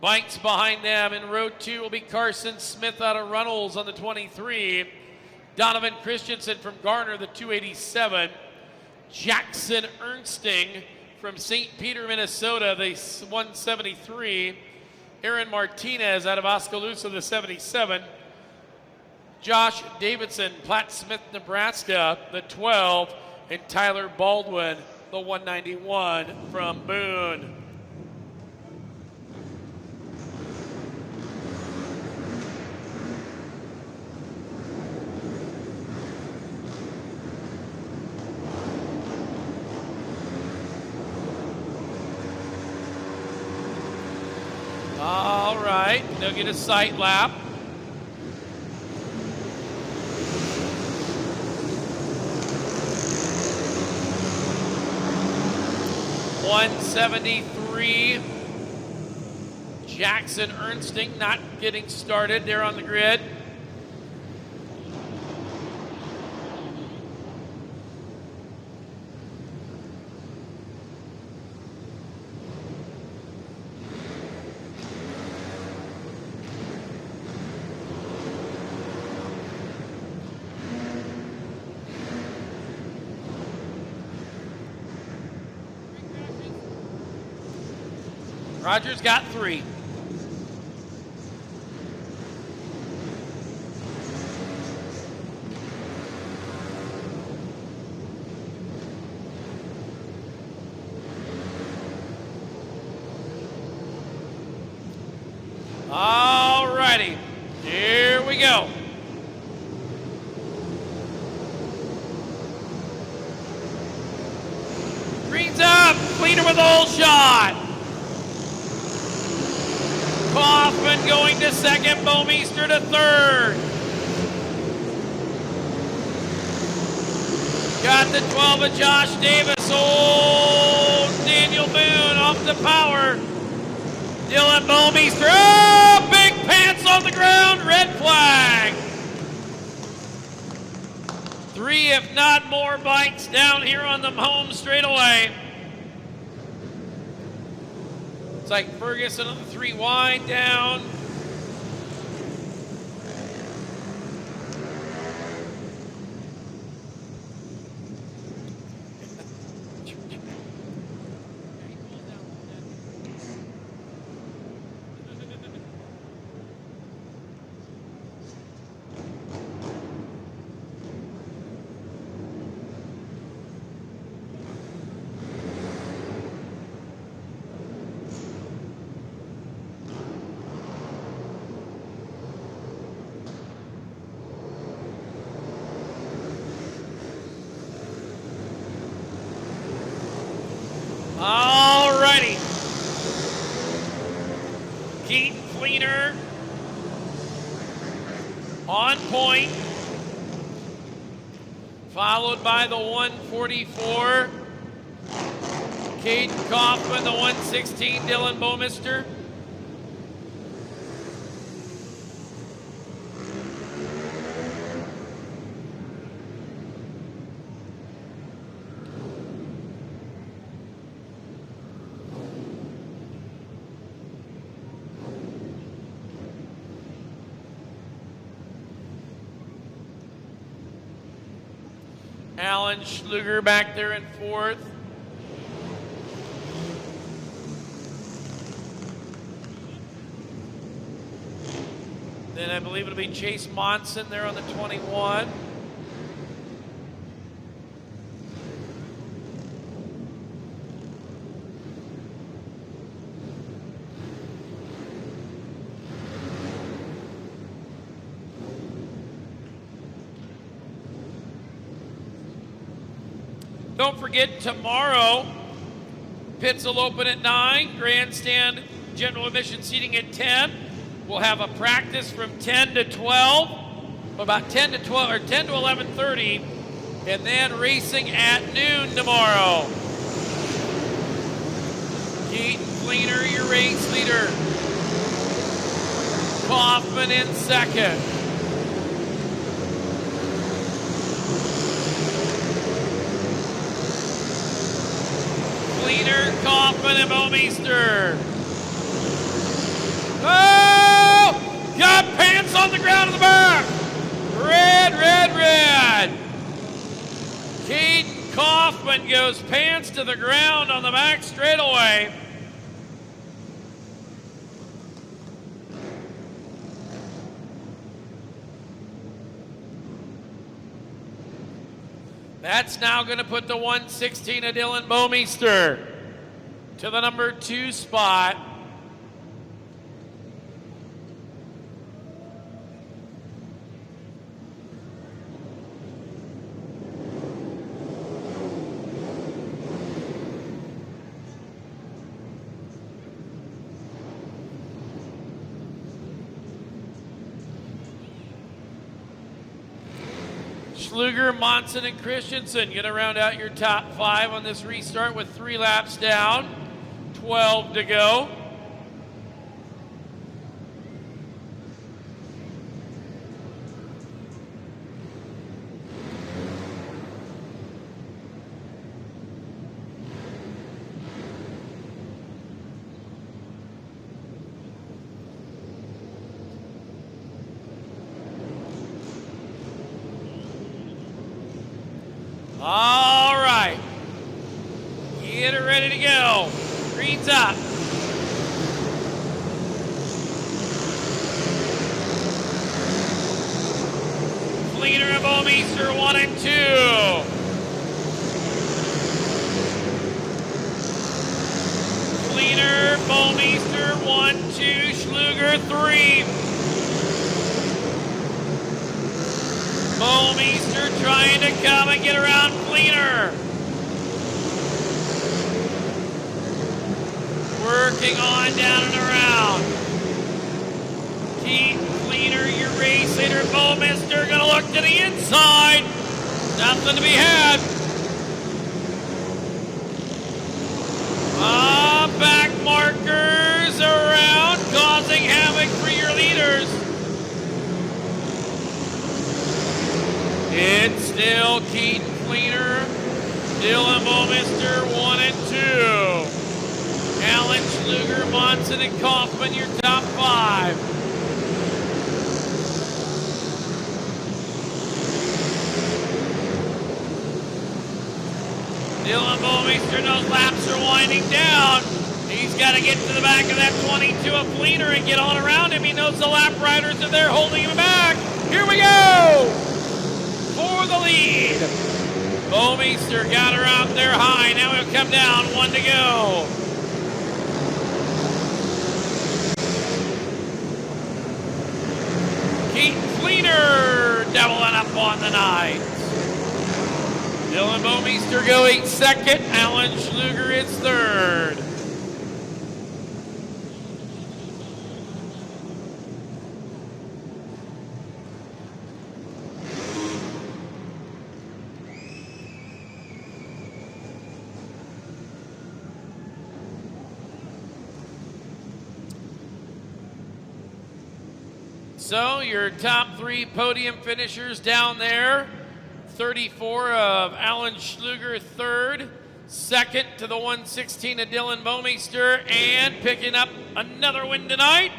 Bikes behind them in row 2 will be Carson Smith out of Runnels on the 23. Donovan Christensen from Garner, the 287. Jackson Ernsting from St. Peter, Minnesota, the 173. Aaron Martinez out of Oskaloosa, the 77. Josh Davidson, Platt Smith, Nebraska, the 12. And Tyler Baldwin, the 191 from Boone. All right, they'll get a sight lap. .173. Jackson Ernsting not getting started there on the grid. Rogers got 3. All righty, here we go. Green's up, Fleener with a whole shot. Kaufman going to second, Bomeister to third. Got the 12 of Josh Davis. Oh, Daniel Boone off the power. Dylan Bomeister. Oh, big pants on the ground. Red flag. 3, if not more, bikes down here on the home straightaway. It's like Ferguson on the 3 wide down. Keaton Fleener on point, followed by the 144. Caden Kaufman, the 116, Dylan Bowmister. Alan Schluger back there in fourth. Then I believe it'll be Chase Monson there on the 21. Don't forget, tomorrow, pits will open at 9, grandstand general admission seating at 10. We'll have a practice from 10 to 12, about 10 to 12, or 10 to 11:30, and then racing at noon tomorrow. Keaton Fleener, your race leader. Kaufman in second. Fleener, Kaufman, and Bowmeister. Oh! Got pants on the ground in the back. Red, red, red. Caden Kaufman goes pants to the ground on the back straightaway. That's now going to put the 116 of Dylan Bowmeister to the number 2 spot. Schluger, Monson, and Christensen going to round out your top 5 on this restart with 3 laps down, 12 to go. All right, get it ready to go. Green's up. Fleener and Bowmeister 1 and 2. Fleener, Bowmeister 1, 2, Schluger 3. Bowmeister trying to come and get around Fleener. Working on down and around. Keaton Fleener, your race leader. Bowmeister gonna look to the inside. Nothing to be had. Back markers around, causing havoc for your leaders. It's still Keaton Fleener, Dylan Bowmeister 1 and 2. Alan Schluger, Monson, and Kaufman, your top 5. Dylan Bowmeister, those laps are winding down. He's got to get to the back of that 22 of Fleener and get on around him. He knows the lap riders are there holding him back. Here we go! For the lead. Bowmeister got her out there high. Now he'll come down. 1 to go. Keaton Fleener doubling up on the night. Dylan Bowmeister going second. Alan Schluger is third. So your top 3 podium finishers down there. 34 of Alan Schluger, third. Second to the 116 of Dylan Bomeister, and picking up another win tonight,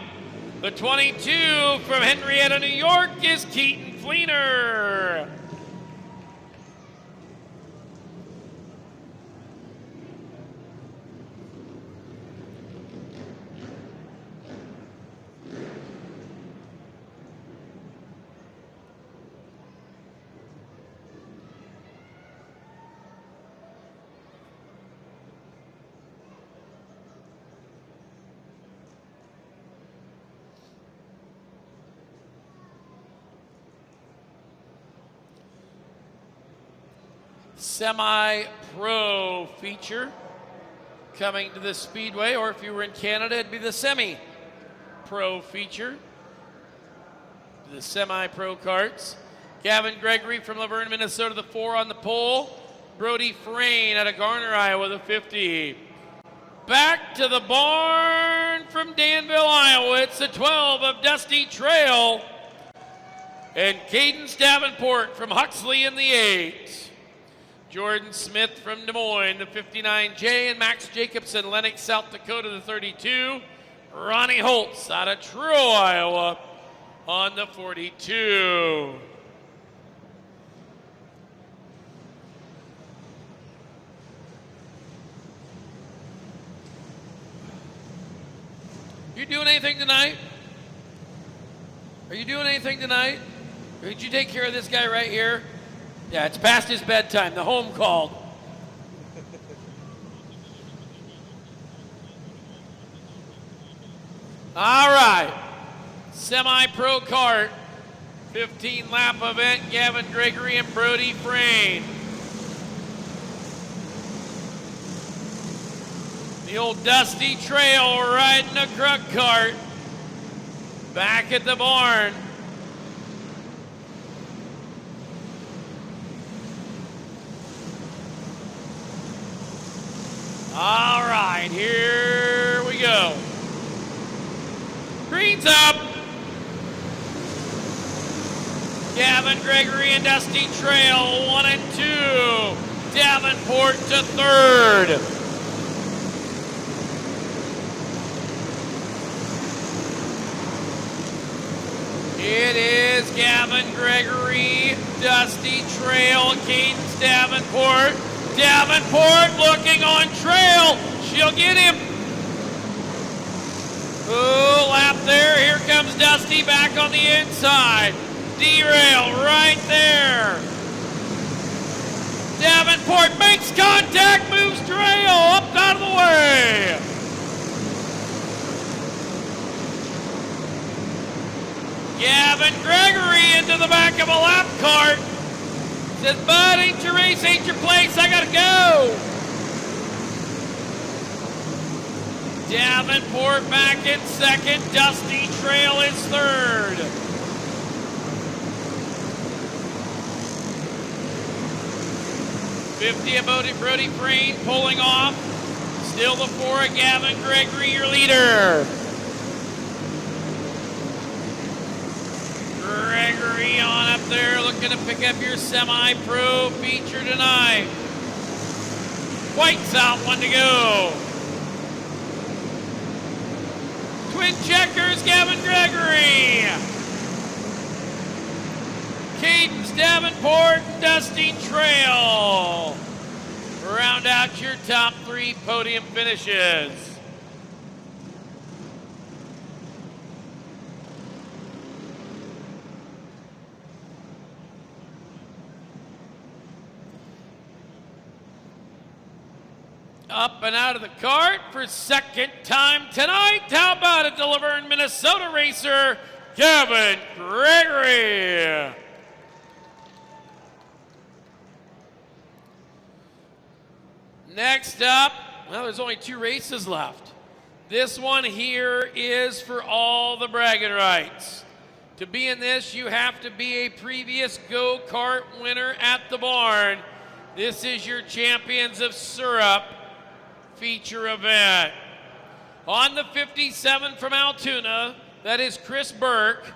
the 22 from Henrietta, New York, is Keaton Fleener. Semi-Pro feature coming to the Speedway, or if you were in Canada, it'd be the Semi-Pro feature. The Semi-Pro karts. Gavin Gregory from Laverne, Minnesota, the 4 on the pole. Brody Frayne out of Garner, Iowa, the 50. Back to the barn from Danville, Iowa. It's the 12 of Dusty Trail. And Cadence Davenport from Huxley in the 8. Jordan Smith from Des Moines, the 59J, and Max Jacobson, Lennox, South Dakota, the 32. Ronnie Holtz out of Truro, Iowa, on the 42. You doing anything tonight? Are you doing anything tonight? Or did you take care of this guy right here? Yeah, it's past his bedtime. The home called. All right. Semi-Pro kart. 15-lap event. Gavin Gregory and Brody Frayne. The old Dusty Trail riding a crook cart. Back at the barn. All right, here we go. Green's up. Gavin Gregory and Dusty Trail, 1 and 2. Davenport to third. It is Gavin Gregory, Dusty Trail, Cadence Davenport. Davenport looking on trail. She'll get him. Ooh, lap there. Here comes Dusty back on the inside. Derail right there. Davenport makes contact, moves trail up out of the way. Gavin Gregory into the back of a lap cart. Says, bud, ain't your race, ain't your place, I gotta go. Davenport back in second, Dusty Trail is third. $50 of Brody Frayne pulling off. Still the 4 of Gavin Gregory, your leader. Gregory on up there, looking to pick up your Semi-Pro feature tonight. White's out, 1 to go. Twin checkers, Gavin Gregory. Cadence Davenport, Dusty Trail. Round out your top 3 podium finishes. Up and out of the cart for second time tonight. How about it, the Laverne, Minnesota racer, Gavin Gregory. Next up, well, there's only 2 races left. This one here is for all the bragging rights. To be in this, you have to be a previous go-kart winner at the barn. This is your Champions of Syrup feature event. On the 57 from Altoona, that is Chris Burke.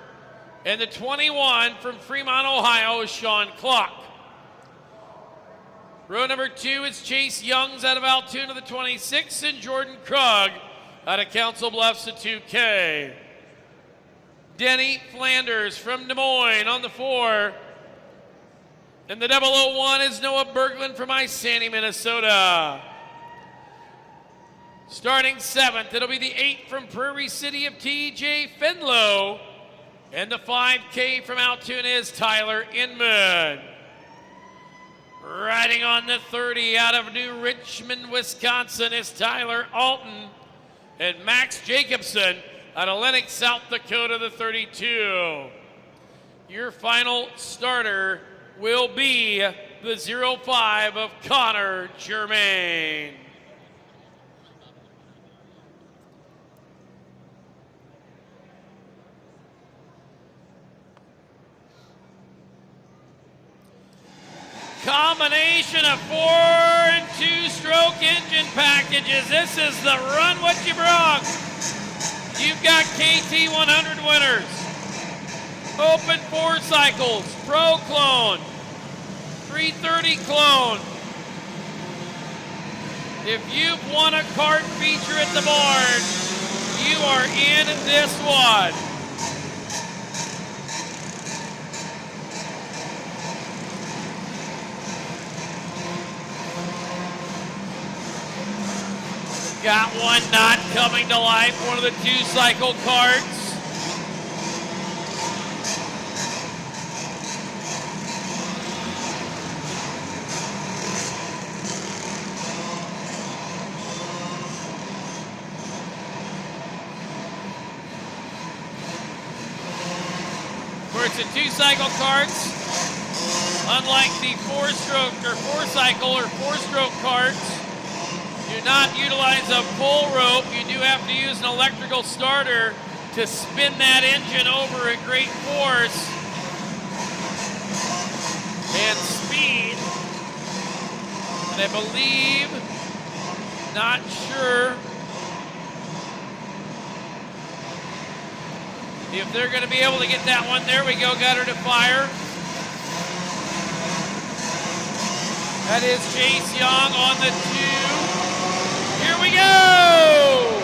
And the 21 from Fremont, Ohio is Sean Cluck. Row number 2 is Chase Youngs out of Altoona, the 26, and Jordan Krug out of Council Bluffs, the 2K. Denny Flanders from Des Moines on the 4. And the 001 is Noah Berglund from Isani, Minnesota. Starting 7th, it'll be the 8 from Prairie City of TJ Fenlow. And the 5K from Altoona is Tyler Inman. Riding on the 30 out of New Richmond, Wisconsin is Tyler Alton. And Max Jacobson out of Lenox, South Dakota, the 32. Your final starter will be the 05 of Connor Germain. Combination of 4 and 2-stroke engine packages. This is the run what you brought. You've got KT 100 winners, Open 4 cycles, Pro Clone, 330 Clone. If you've won a kart feature at the barn, you are in this one. Got one not coming to life, one of the 2-cycle karts. Of course, the 2-cycle karts, unlike the 4-stroke or 4-cycle or 4-stroke karts, do not utilize a pull rope. You do have to use an electrical starter to spin that engine over at great force and speed. And I believe, not sure if they're going to be able to get that one. There we go, got her to fire. That is Chase Young on the 2. Here we go!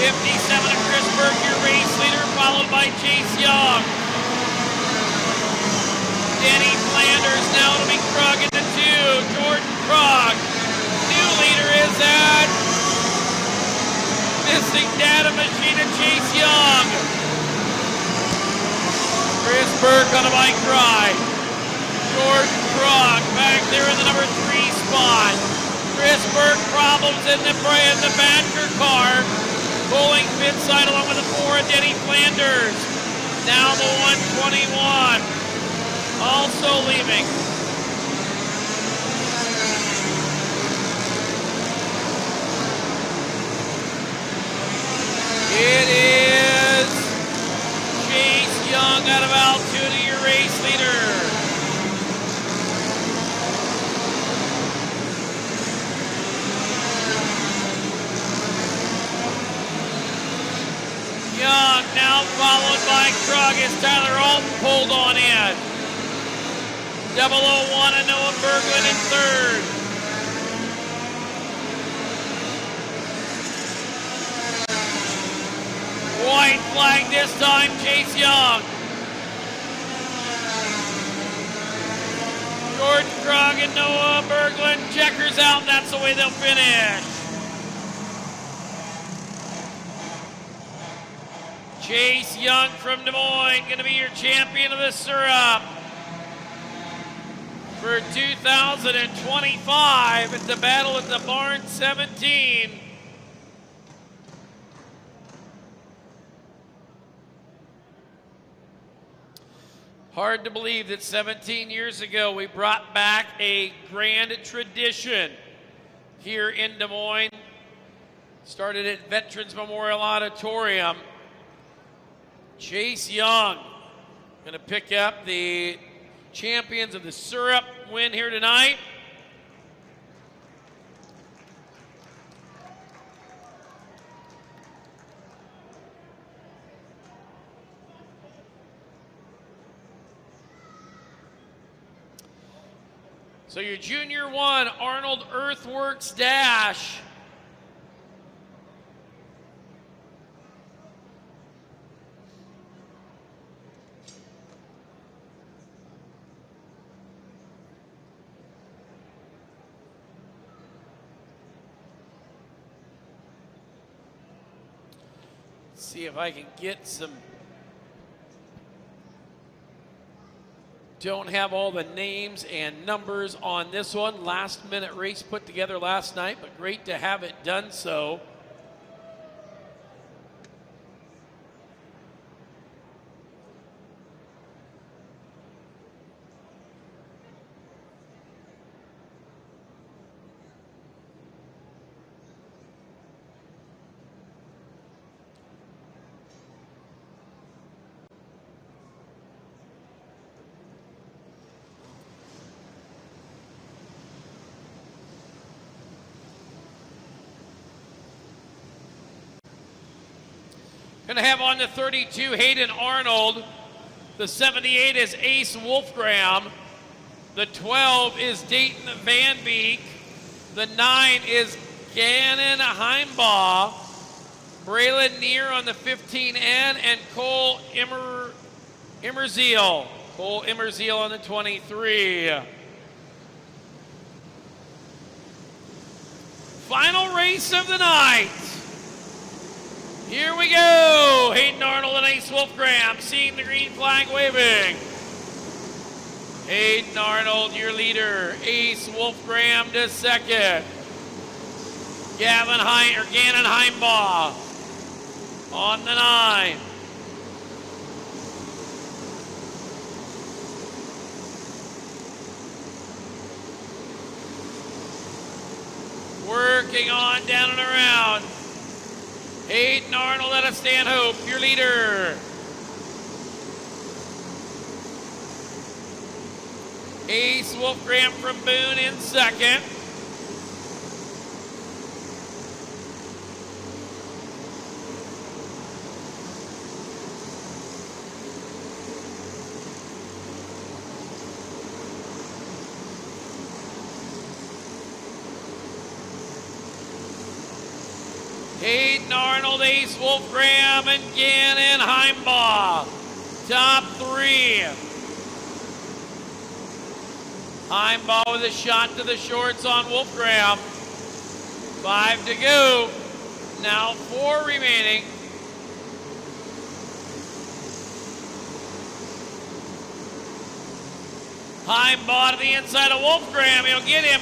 57 of Chris Burke, your race leader, followed by Chase Young. Denny Flanders, now to be Krug in the 2. Jordan Krug. New leader is that Missing Data Machine of Chase Young. Chris Burke on a bike ride. Jordan Krug back there in the number 3 spot. Chris Burke problems in the Badger car. Pulling pit side along with the 4 of Denny Flanders. Now the 121. Also leaving. It is Chase Young out of Altoona, your race leader. Young now followed by Krug as Tyler Alton pulled on in. 001 and Noah Berglund in 3rd. White flag this time, Chase Young. Jordan Krug and Noah Berglund, checkers out, and that's the way they'll finish. Chase Young from Des Moines, going to be your champion of the syrup for 2025 at the Battle at the Barn 17. Hard to believe that 17 years ago we brought back a grand tradition here in Des Moines. Started at Veterans Memorial Auditorium. Chase Young going to pick up the champions of the syrup win here tonight. So your Junior 1 Arnold Earthworks Dash. See if I can get some. Don't have all the names and numbers on this one. Last minute race put together last night, but great to have it done so. Gonna have on the 32 Hayden Arnold. The 78 is Ace Wolfgram. The 12 is Dayton Van Beek. The 9 is Gannon Heimbaugh. Braylon Neer on the 15N and Cole Immerziel. Cole Immerziel on the 23. Final race of the night. Here we go. Hayden Arnold and Ace Wolfgram, seeing the green flag waving. Hayden Arnold, your leader. Ace Wolfgram to second. Gannon Heimbaugh on the 9. Working on down and around. Hayden Arnold out of Stanhope, your leader. Ace Wolfgram from Boone in second. Hayden Arnold, Ace Wolfgram, and Gannon Heimbaugh. Top 3. Heimbaugh with a shot to the shorts on Wolfgram. 5 to go. Now 4 remaining. Heimbaugh to the inside of Wolfgram. He'll get him.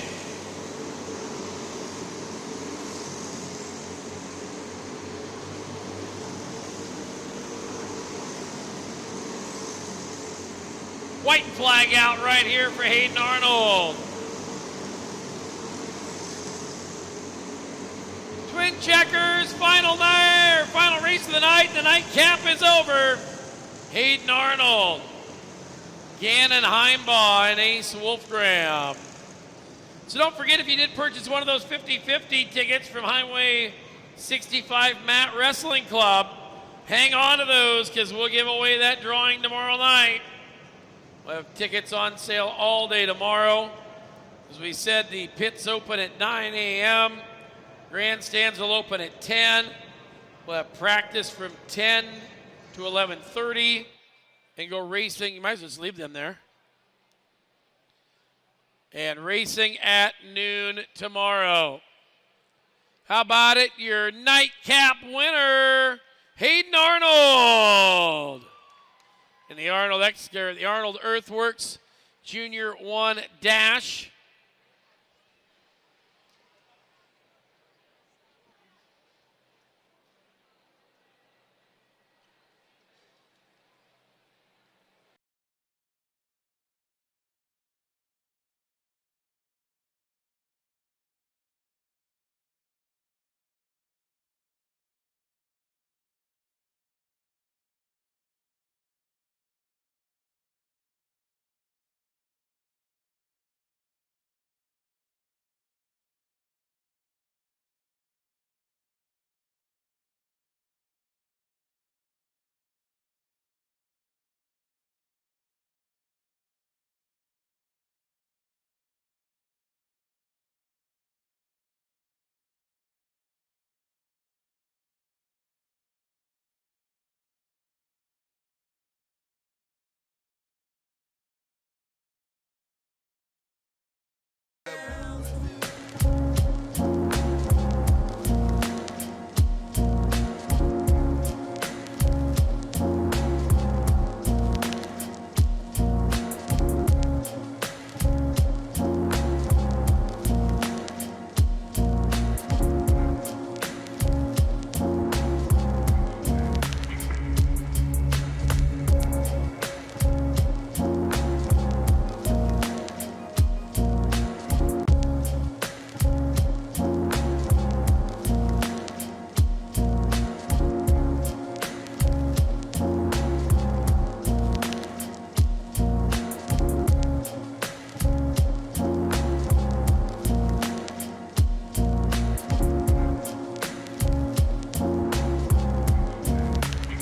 White flag out right here for Hayden Arnold. Twin checkers, final race of the night. The nightcap is over. Hayden Arnold, Gannon Heimbaugh, and Ace Wolfgram. So don't forget, if you did purchase one of those 50-50 tickets from Highway 65 Mat Wrestling Club, hang on to those because we'll give away that drawing tomorrow night. We'll have tickets on sale all day tomorrow. As we said, the pits open at 9 a.m. Grandstands will open at 10. We'll have practice from 10 to 11:30 and go racing. You might as well just leave them there. And racing at noon tomorrow. How about it? Your nightcap winner, Hayden Arnold. In the Arnold Earthworks Junior 1 Dash.